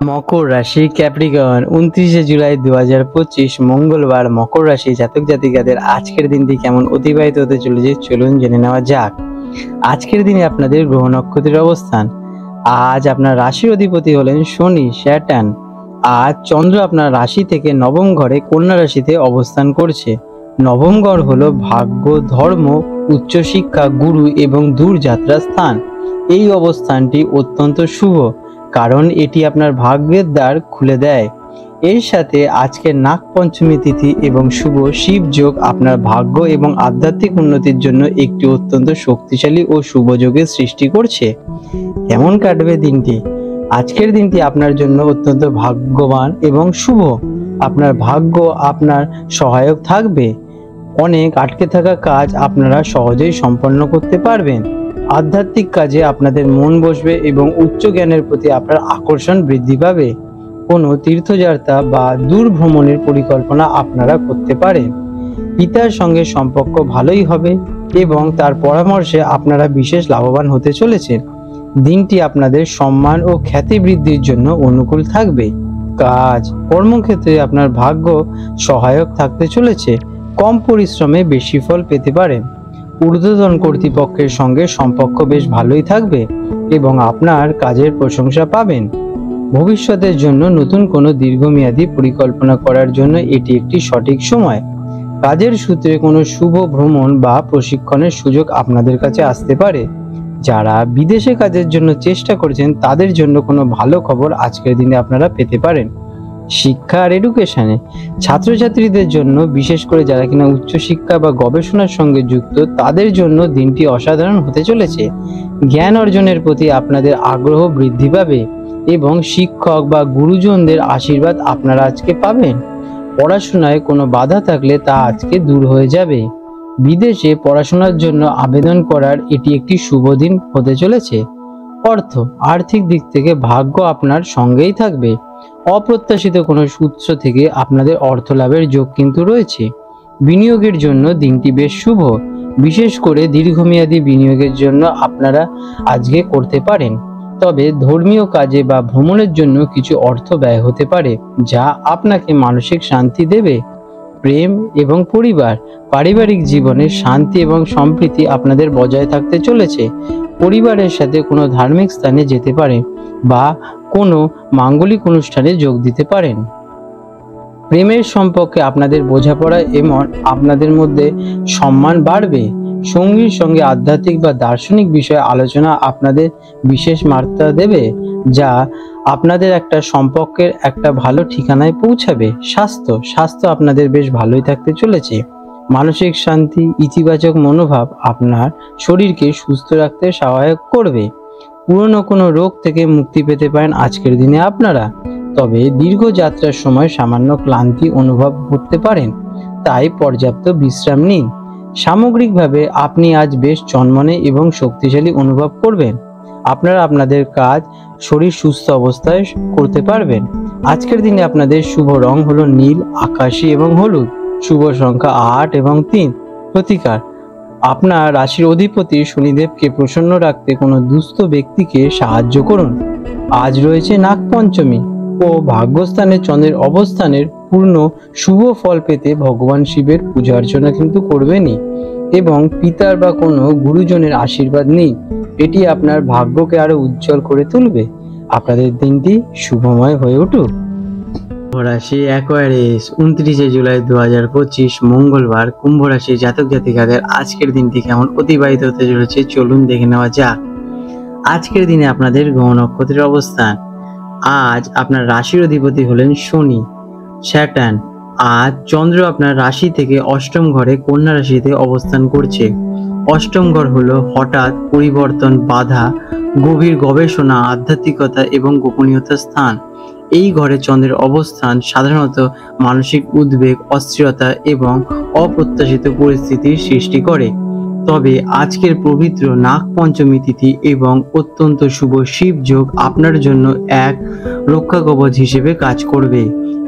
মকর রাশি, ক্যাপ্রিকন, 29 জুলাই 2025 মঙ্গলবার। মকর রাশি জাতক জাতিকাদের আজকের দিনটি কেমন অতিবাহিত হতে চলেছে চলুন জেনে নেওয়া যাক। আজকের দিনে আপনাদের গ্রহ নক্ষত্রের অবস্থান: আজ আপনার রাশির অধিপতি হলেন শনি, স্যাটার্ন। আজ চন্দ্র আপনার রাশি থেকে নবম ঘরে কন্যা রাশিতে অবস্থান করছে। নবম ঘর হলো ভাগ্য, ধর্ম, উচ্চশিক্ষা, গুরু এবং দূরযাত্রা স্থান। এই অবস্থানটি অত্যন্ত শুভ, কারণ এটি আপনার ভাগ্যের দ্বার খুলে দেয়। এর সাথে আজকের নাগপঞ্চমী তিথি এবং শুভ শিব যোগ আপনার ভাগ্য এবং আধ্যাত্মিক উন্নতির জন্য একটি অত্যন্ত শক্তিশালী ও শুভ যোগের সৃষ্টি করছে। কেমন কাটবে দিনটি? আজকের দিনটি আপনার জন্য অত্যন্ত ভাগ্যবান এবং শুভ। আপনার ভাগ্য আপনার সহায়ক থাকবে। অনেক আটকে থাকা কাজ আপনারা সহজেই সম্পন্ন করতে পারবেন। আধ্যাত্মিক কাজে আপনাদের মন বসবে এবং উচ্চ জ্ঞানের প্রতি আপনার আকর্ষণ বৃদ্ধি পাবে। কোনো তীর্থযাত্রা বা দূর ভ্রমণের পরিকল্পনা আপনারা করতে পারেন। পিতার সঙ্গে সম্পর্ক ভালোই হবে এবং তার পরামর্শে আপনারা বিশেষ লাভবান হতে চলেছেন। দিনটি আপনাদের সম্মান ও খ্যাতি বৃদ্ধির জন্য অনুকূল থাকবে। কাজ কর্মক্ষেত্রে আপনার ভাগ্য সহায়ক থাকতে চলেছে। কম পরিশ্রমে বেশি ফল পেতে পারেন। ঊর্ধ্বতন কর্তৃপক্ষের সঙ্গে সম্পর্ক বেশ ভালোই থাকবে এবং আপনার কাজের প্রশংসা পাবেন। ভবিষ্যতের জন্য নতুন কোনো দীর্ঘমেয়াদী পরিকল্পনা করার জন্য এটি একটি সঠিক সময়। কাজের সূত্রে কোনো শুভ ভ্রমণ বা প্রশিক্ষণের সুযোগ আপনাদের কাছে আসতে পারে। যারা বিদেশে কাজের জন্য চেষ্টা করছেন তাদের জন্য কোনো ভালো খবর আজকের দিনে আপনারা পেতে পারেন। শিক্ষা আর এডুকেশনে ছাত্রছাত্রীদের জন্য, বিশেষ করে যারা কিনা উচ্চশিক্ষা বা গবেষণার সঙ্গে যুক্ত, তাদের জন্য দিনটি অসাধারণ হতে চলেছে। জ্ঞান অর্জনের প্রতি আপনাদের আগ্রহ বৃদ্ধি পাবে এবং শিক্ষক বা গুরুজনদের আশীর্বাদ আপনারা আজকে পাবেন। পড়াশোনায় কোনো বাধা থাকলে তা আজকে দূর হয়ে যাবে। বিদেশে পড়াশোনার জন্য আবেদন করার এটি একটি শুভ দিন হতে চলেছে। আর্থিক দিক থেকে ভাগ্য আপনার সঙ্গেই থাকবে। অপ্রত্যাশিত কোনো উৎস থেকে আপনাদের অর্থ লাভের যোগ কিন্তু রয়েছে। বিনিয়োগের জন্য দিনটি বেশ শুভ, বিশেষ করে দীর্ঘমেয়াদী বিনিয়োগের জন্য আপনারা আজকে করতে পারেন। তবে ধর্মীয় কাজে বা ভ্রমণের জন্য কিছু অর্থ ব্যয় হতে পারে, যা আপনাকে মানসিক শান্তি দেবে। প্রেম এবং পারিবারিক জীবনে শান্তি এবং সম্প্রীতি আপনাদের বজায় থাকতে চলেছে। পরিবারের সাথে কোনো ধার্মিক স্থানে যেতে পারেন বা কোনো মাঙ্গলিক অনুষ্ঠানে যোগ দিতে পারেন। প্রেমের সম্পর্কে আপনাদের বোঝাপড়া এবং আপনাদের মধ্যে সম্মান বাড়বে। সঙ্গীর সঙ্গে আধ্যাত্মিক বা দার্শনিক বিষয়ে আলোচনা আপনাদের বিশেষ মাত্রা দেবে, যা আপনাদের একটা সম্পর্কের একটা ভালো ঠিকানায় পৌঁছাবে। স্বাস্থ্য আপনাদের বেশ ভালোই থাকতে চলেছে। মানসিক শান্তি, ইতিবাচক মনোভাব আপনার শরীরকে সুস্থ রাখতে সহায়ক করবে। পুরনো কোনো রোগ থেকে মুক্তি পেতে পারেন আজকের দিনে আপনারা। তবে দীর্ঘ যাত্রার সময় সামান্য ক্লান্তি অনুভব করতে পারেন, তাই পর্যাপ্ত বিশ্রাম নিন। সামগ্রিকভাবে আপনি আজ বেশ চনমনে এবং শক্তিশালী অনুভব করবেন। আপনারা আপনাদের কাজ শরীর সুস্থ অবস্থায় করতে পারবেন। আজকের দিনে আপনাদের শুভ রং হলো নীল, আকাশী এবং হলুদ। শুভ সংখ্যা 8 এবং 3। প্রতিকার: আপনার রাশির অধিপতি শনিদেবকে প্রসন্ন রাখতে কোনো দুস্থ ব্যক্তিকে সাহায্য করুন। আজ রয়েছে নাগপঞ্চমী ও ভাগ্যস্থানে চন্দ্রের অবস্থানের পূর্ণ শুভ ফল পেতে ভগবান শিবের পূজা অর্চনা কিন্তু করবেনই এবং পিতার বা কোনো গুরুজনের আশীর্বাদ নিন। এটি আপনার ভাগ্যকে আরো উজ্জ্বল করে তুলবে। আপনাদের দিনটি শুভময় হয়ে উঠুক। রাশি অ্যাকোয়ারিয়াস, 29 জুলাই 2025 মঙ্গলবার। কুম্ভ রাশি জাতক জাতিকাদের আজকের দিনটি কেমন অতিবাহিত হতে চলেছে চলুন দেখে নেওয়া যাক। আজকের দিনে আপনাদের গ্রহ নক্ষত্রের অবস্থান। আজ আপনার রাশির অধিপতি হলেন শনি, স্যাটার্ন। আজ চন্দ্র আপনার রাশি থেকে অষ্টম ঘরে কন্যা রাশিতে অবস্থান করছে। অষ্টম ঘর হলো হঠাৎ পরিবর্তন, বাধা, গভীর গবেষণা, আধ্যাত্মিকতা এবং গোপনীয়তার স্থান। এই ঘরে চন্দ্রের অবস্থান সাধারণত মানসিক উদ্বেগ, অস্থিরতা এবং অপ্রত্যাশিত পরিস্থিতির সৃষ্টি করে। তবে আজকের পবিত্র নাগ পঞ্চমী তিথি এবং অত্যন্ত শুভ শিব যোগ আপনার জন্য এক রক্ষা কবচ হিসেবে কাজ করবে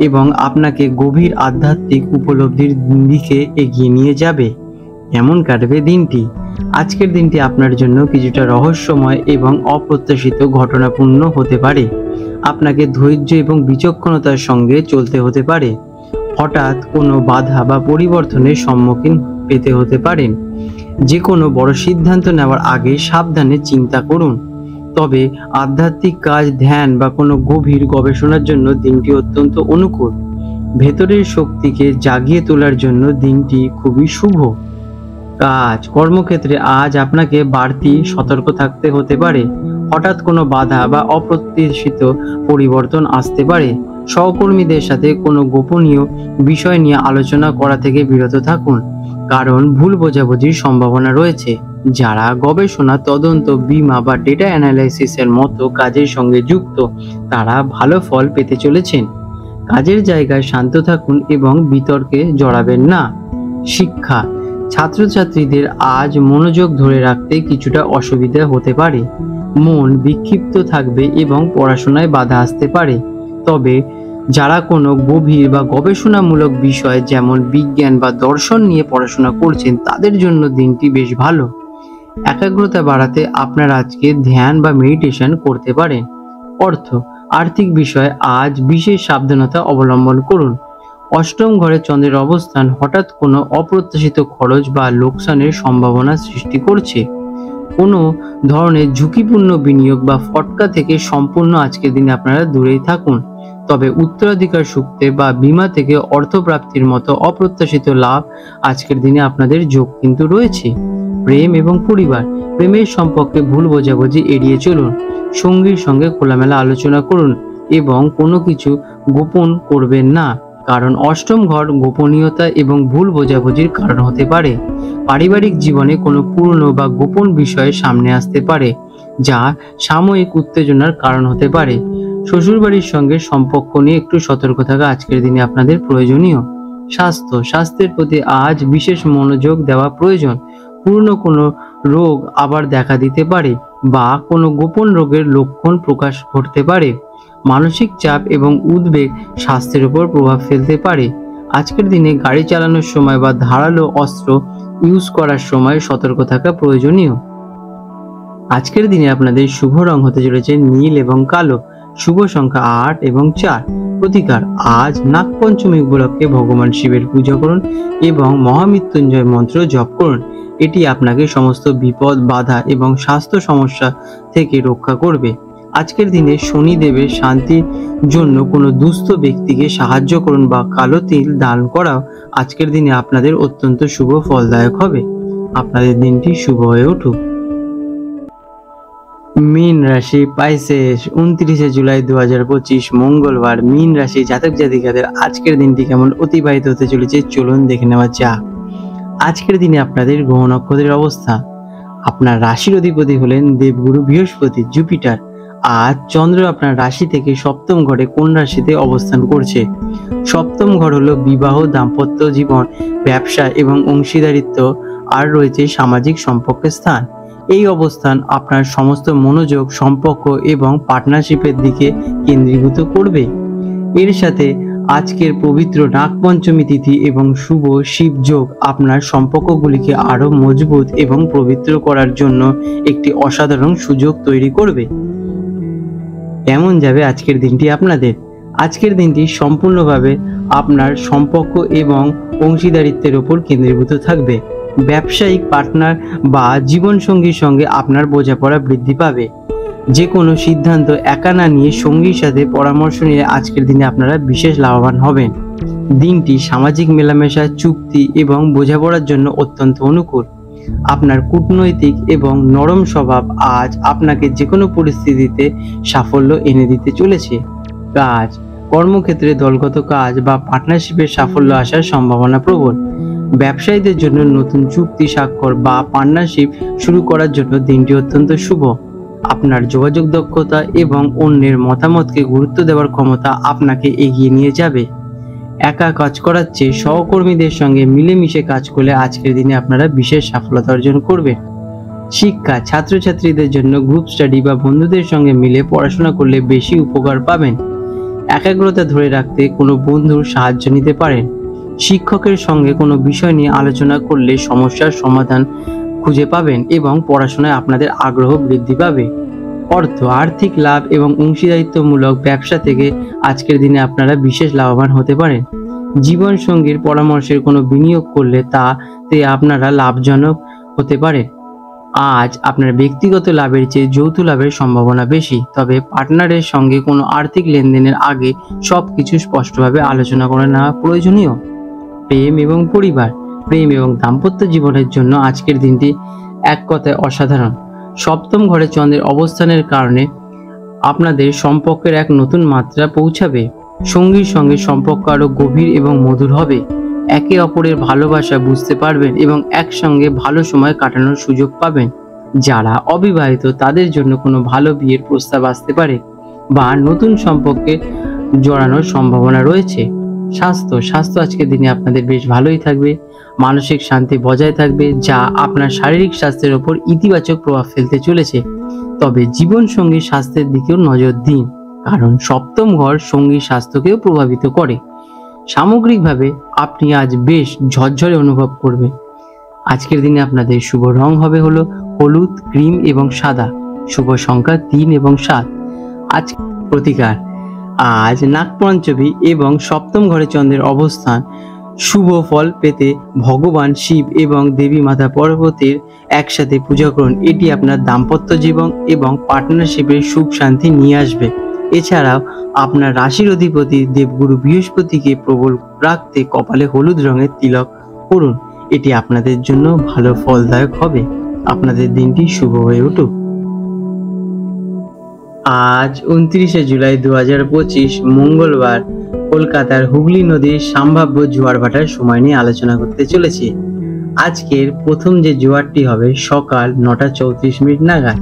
এবং আপনাকে গভীর আধ্যাত্মিক উপলব্ধির দিকে এগিয়ে নিয়ে যাবে। এমন কাটবে দিনটি। আজকের দিনটি আপনার জন্য কিছুটা রহস্যময় এবং অপ্রত্যাশিত ঘটনাপূর্ণ হতে পারে। আপনাকে ধৈর্য এবং বিচক্ষণতার সঙ্গে চলতে হতে পারে। হঠাৎ কোনো বাধা বা পরিবর্তনের সম্মুখীন পেতে হতে পারেন। যে কোনো বড় সিদ্ধান্ত নেওয়ার আগে সাবধানে চিন্তা করুন। তবে আধ্যাত্মিক কাজ, ধ্যান বা কোনো গভীর গবেষণার জন্য দিনটি অত্যন্ত অনুকূল। ভেতরের শক্তিকে জাগিয়ে তোলার জন্য দিনটি খুবই শুভ। কাজ, কর্মক্ষেত্রে আজ আপনাকে বাড়তি সতর্ক থাকতে হতে পারে। হঠাৎ কোনো বাধা বা অপ্রত্যাশিত পরিবর্তন আসতে পারে। সহকর্মীদের সাথে কোনো গোপনীয় বিষয় নিয়ে আলোচনা করা থেকে বিরত থাকুন, কারণ ভুল বোঝাবুঝির সম্ভাবনা রয়েছে। যারা গবেষণা, তদন্ত, বীমা বা ডেটা অ্যানালাইসিসের মতো কাজের সঙ্গে যুক্ত তারা ভালো ফল পেতে চলেছেন। কাজের জায়গায় শান্ত থাকুন এবং বিতর্কে জড়াবেন না। শিক্ষা, ছাত্রছাত্রীদের আজ মনোযোগ ধরে রাখতে কিছুটা অসুবিধা হতে পারে। মন বিক্ষিপ্ত থাকবে এবং পড়াশোনায় বাধা আসতে পারে। তবে যারা কোনো গভীর বা গবেষণামূলক বিষয় যেমন বিজ্ঞান বা দর্শন নিয়ে পড়াশোনা করছেন তাদের জন্য দিনটি বেশ ভালো। একাগ্রতা বাড়াতে আপনারা আজকে ধ্যান বা মেডিটেশন করতে পারেন। অর্থ, আর্থিক বিষয়ে আজ বিশেষ সাবধানতা অবলম্বন করুন। অষ্টম ঘরে চন্দ্রের অবস্থান হঠাৎ কোনো অপ্রত্যাশিত খরচ বা লোকসানের সম্ভাবনা সৃষ্টি করছে। কোনো ধরনের ঝুঁকিপূর্ণ বিনিয়োগ বা ফটকা থেকে সম্পূর্ণ আজকের দিনে আপনারা দূরেই থাকুন। তবে উত্তরাধিকার সূত্রে বা বীমা থেকে অর্থপ্রাপ্তির মতো অপ্রত্যাশিত লাভ আজকের দিনে আপনাদের যোগ কিন্তু রয়েছে। প্রেম এবং পরিবার, প্রেমের সম্পর্কে ভুল বোঝাবুঝি এড়িয়ে চলুন। সঙ্গীর সঙ্গে খোলামেলা আলোচনা করুন এবং কোনো কিছু গোপন করবেন না, কারণ অষ্টম ঘর গোপনীয়তা এবং ভুল বোঝাবুঝির কারণ হতে পারে। পারিবারিক জীবনে কোনো পুরনো বা গোপন বিষয় সামনে আসতে পারে যা সাময়িক উত্তেজনার কারণ হতে পারে। শ্বশুরবাড়ির সঙ্গে সম্পর্ক নিয়ে একটু সতর্ক থাকা আজকের দিনে আপনাদের প্রয়োজনীয়। স্বাস্থ্যের প্রতি আজ বিশেষ মনোযোগ দেওয়া প্রয়োজন। পুরনো কোনো রোগ আবার দেখা দিতে পারে বা কোনো গোপন রোগের লক্ষণ প্রকাশ ঘটতে পারে। মানসিক চাপ এবং উদ্বেগ স্বাস্থ্যের উপর প্রভাব ফেলতে পারে। আজকের দিনে গাড়ি চালানোর সময় বা ধারালো অস্ত্র ইউজ করার সময় সতর্ক থাকা প্রয়োজনীয়। আজকের দিনে আপনাদের শুভ রং হতে চলেছে নীল এবং কালো। শুভ সংখ্যা 8 এবং 4। প্রতিকার, আজ নাগপঞ্চমী উপলক্ষে ভগবান শিবের পূজা করুন এবং মহামৃত্যুঞ্জয় মন্ত্র জপ করুন। এটি আপনাকে সমস্ত বিপদ, বাধা এবং স্বাস্থ্য সমস্যা থেকে রক্ষা করবে। আজকের দিনে শনিদেবের শান্তির জন্য কোনো দুস্থ ব্যক্তিকে সাহায্য করুন বা কালো তিল দান করাও আজকের দিনে আপনাদের অত্যন্ত শুভ ফলদায়ক হবে। আপনাদের দিনটি শুভ হয়ে উঠুক। মীন রাশি, পাইসেস, 29 জুলাই 2025 মঙ্গলবার। মীন রাশি জাতক জাতিকাদের আজকের দিনটি কেমন অতিবাহিত হতে চলেছে চলুন দেখে নেওয়া যাক। আজকের দিনে আপনাদের গ্রহ নক্ষত্রের অবস্থা। আপনার রাশির অধিপতি হলেন দেবগুরু বৃহস্পতি, জুপিটার। আজ চন্দ্র আপনার রাশি থেকে সপ্তম ঘরে কোন রাশিতে অবস্থান করছে। সপ্তম ঘর হলো বিবাহ, দাম্পত্য জীবন, ব্যবসা এবং অংশীদারিত্ব, আর রয়েছে সামাজিক সম্পর্কের স্থান। এই অবস্থান আপনার সমস্ত মনোযোগ সম্পর্ক এবং পার্টনারশিপের দিকে কেন্দ্রীভূত করবে। এর সাথে আজকের পবিত্র নাগপঞ্চমী তিথি এবং শুভ শিব যোগ আপনার সম্পর্কগুলিকে আরো মজবুত এবং পবিত্র করার জন্য একটি অসাধারণ সুযোগ তৈরি করবে। কেমন যাবে আজকের দিনটি আপনাদের? আজকের দিনটি সম্পূর্ণভাবে আপনার সম্পর্ক এবং অংশীদারিত্বের উপর কেন্দ্রীভূত থাকবে। ব্যবসায়িক পার্টনার বা জীবনসঙ্গীর সঙ্গে আপনার বোঝাপড়া বৃদ্ধি পাবে। যে কোনো সিদ্ধান্ত একা না নিয়ে সঙ্গীর সাথে পরামর্শ নিয়ে আজকের দিনে আপনারা বিশেষ লাভবান হবেন। দিনটি সামাজিক মেলামেশা, চুক্তি এবং বোঝাপড়ার জন্য অত্যন্ত অনুকূল। আপনার কূটনৈতিক এবং নরম স্বভাব আজ আপনাকে যে কোনো পরিস্থিতিতে সাফল্য এনে দিতে চলেছে। কাজ, কর্মক্ষেত্রে দলগত কাজ বা পার্টনারশিপের সাফল্য আসার সম্ভাবনা প্রবল। ব্যবসায়ীদের জন্য নতুন চুক্তি স্বাক্ষর বা পার্টনারশিপ শুরু করার জন্য দিনটি অত্যন্ত শুভ। আপনার যোগাযোগ দক্ষতা এবং অন্যের মতামতকে গুরুত্ব দেওয়ার ক্ষমতা আপনাকে এগিয়ে নিয়ে যাবে। একা কাজ করার চেয়ে সহকর্মীদের সঙ্গে মিলেমিশে কাজ করলে আজকের দিনে আপনারা বিশেষ সফলতা অর্জন করবেন। শিক্ষা, ছাত্রছাত্রীদের জন্য গ্রুপ স্টাডি বা বন্ধুদের সঙ্গে মিলে পড়াশোনা করলে বেশি উপকার পাবেন। একাগ্রতা ধরে রাখতে কোনো বন্ধুর সাহায্য নিতে পারেন। শিক্ষকের সঙ্গে কোনো বিষয় নিয়ে আলোচনা করলে সমস্যার সমাধান খুঁজে পাবেন এবং পড়াশোনায় আপনাদের আগ্রহ বৃদ্ধি পাবে। অর্থ, আর্থিক লাভ এবং অংশীদারিত্বমূলক ব্যবসা থেকে আজকের দিনে আপনারা বিশেষ লাভবান হতে পারেন। জীবন সঙ্গীর পরামর্শের কোনো বিনিয়োগ করলে তাতে আপনারা লাভজনক হতে পারেন। আজ আপনার ব্যক্তিগত লাভের চেয়ে যৌথ লাভের সম্ভাবনা বেশি, তবে পার্টনারের সঙ্গে কোনো আর্থিক লেনদেনের আগে সবকিছু স্পষ্টভাবে আলোচনা করে নেওয়া প্রয়োজনীয়। প্রেম এবং পরিবার, প্রেম এবং দাম্পত্য জীবনের জন্য আজকের দিনটি এক কথায় অসাধারণ। সপ্তম ঘরে চন্দ্রের অবস্থানের কারণে আপনাদের সম্পর্কের এক নতুন মাত্রা পৌঁছাবে। সঙ্গীর সঙ্গে সম্পর্ক আরো গভীর এবং মধুর হবে। একে অপরের ভালোবাসা বুঝতে পারবেন এবং একসঙ্গে ভালো সময় কাটানোর সুযোগ পাবেন। যারা অবিবাহিত তাদের জন্য কোনো ভালো বিয়ের প্রস্তাব আসতে পারে বা নতুন সম্পর্কে জড়ানোর সম্ভাবনা রয়েছে। স্বাস্থ্য আজকের দিনে আপনাদের বেশ ভালোই থাকবে। মানসিক শান্তি বজায় থাকবে, যা আপনার শারীরিক স্বাস্থ্যের ওপর ইতিবাচক প্রভাব ফেলতে চলেছে। তবে জীবন সঙ্গী স্বাস্থ্যের দিকেও নজর দিন, কারণ সপ্তম ঘর সঙ্গী স্বাস্থ্যকেও প্রভাবিত করে। সামগ্রিকভাবে আপনি আজ বেশ ঝরঝরে অনুভব করবেন। আজকের দিনে আপনাদের শুভ রং হবে হলো হলুদ, ক্রিম এবং সাদা। শুভ সংখ্যা 3 এবং 7। আজ প্রতিকার, আজ নাগপঞ্চমী এবং সপ্তম ঘরে চন্দ্রের অবস্থান। শুভ ফল পেতে ভগবান শিব এবং দেবী মাতা পার্বতীর একসাথে পূজা করুন। এটি আপনার দাম্পত্য জীবন এবং পার্টনারশিপের সুখ শান্তি নিয়ে আসবে। এছাড়াও আপনার রাশির অধিপতি দেবগুরু বৃহস্পতিকে প্রবল রাখতে কপালে হলুদ রঙের তিলক করুন। এটি আপনাদের জন্য ভালো ফলদায়ক হবে। আপনাদের দিনটি শুভ হয়ে উঠুক। আজ 29শে জুলাই 2025 মঙ্গলবার কলকাতার হুগলি নদীর সম্ভাব্য জোয়ার ভাটার সময় নিয়ে আলোচনা করতে চলেছি। আজকের প্রথম যে জোয়ারটি হবে সকাল 9:34 নাগাদ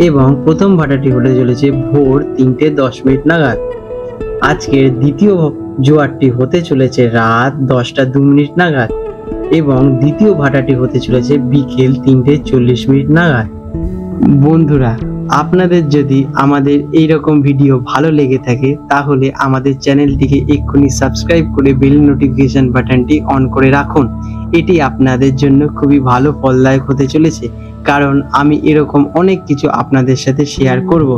এবং প্রথম ভাটাটি হতে চলেছে ভোর 3:10 নাগাদ। আজকের দ্বিতীয় জোয়ারটি হতে চলেছে রাত 10:02 নাগাদ এবং দ্বিতীয় ভাটাটি হতে চলেছে বিকেল 3:40 নাগাদ। বন্ধুরা, আপনাদের যদি আমাদের এইরকম ভিডিও ভালো লেগে থাকে তাহলে আমাদের চ্যানেলটিকে এক্ষুনি সাবস্ক্রাইব করে বেল নোটিফিকেশন বাটনটি অন করে রাখুন। এটি আপনাদের জন্য খুবই ভালো ফলদায়ক হতে চলেছে, কারণ আমি এরকম অনেক কিছু আপনাদের সাথে শেয়ার করব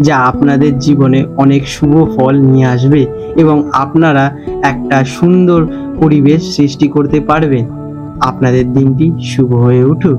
যা আপনাদের জীবনে অনেক শুভ ফল নিয়ে আসবে এবং আপনারা একটা সুন্দর পরিবেশ সৃষ্টি করতে পারবেন। আপনাদের দিনটি শুভ হয়ে উঠুক।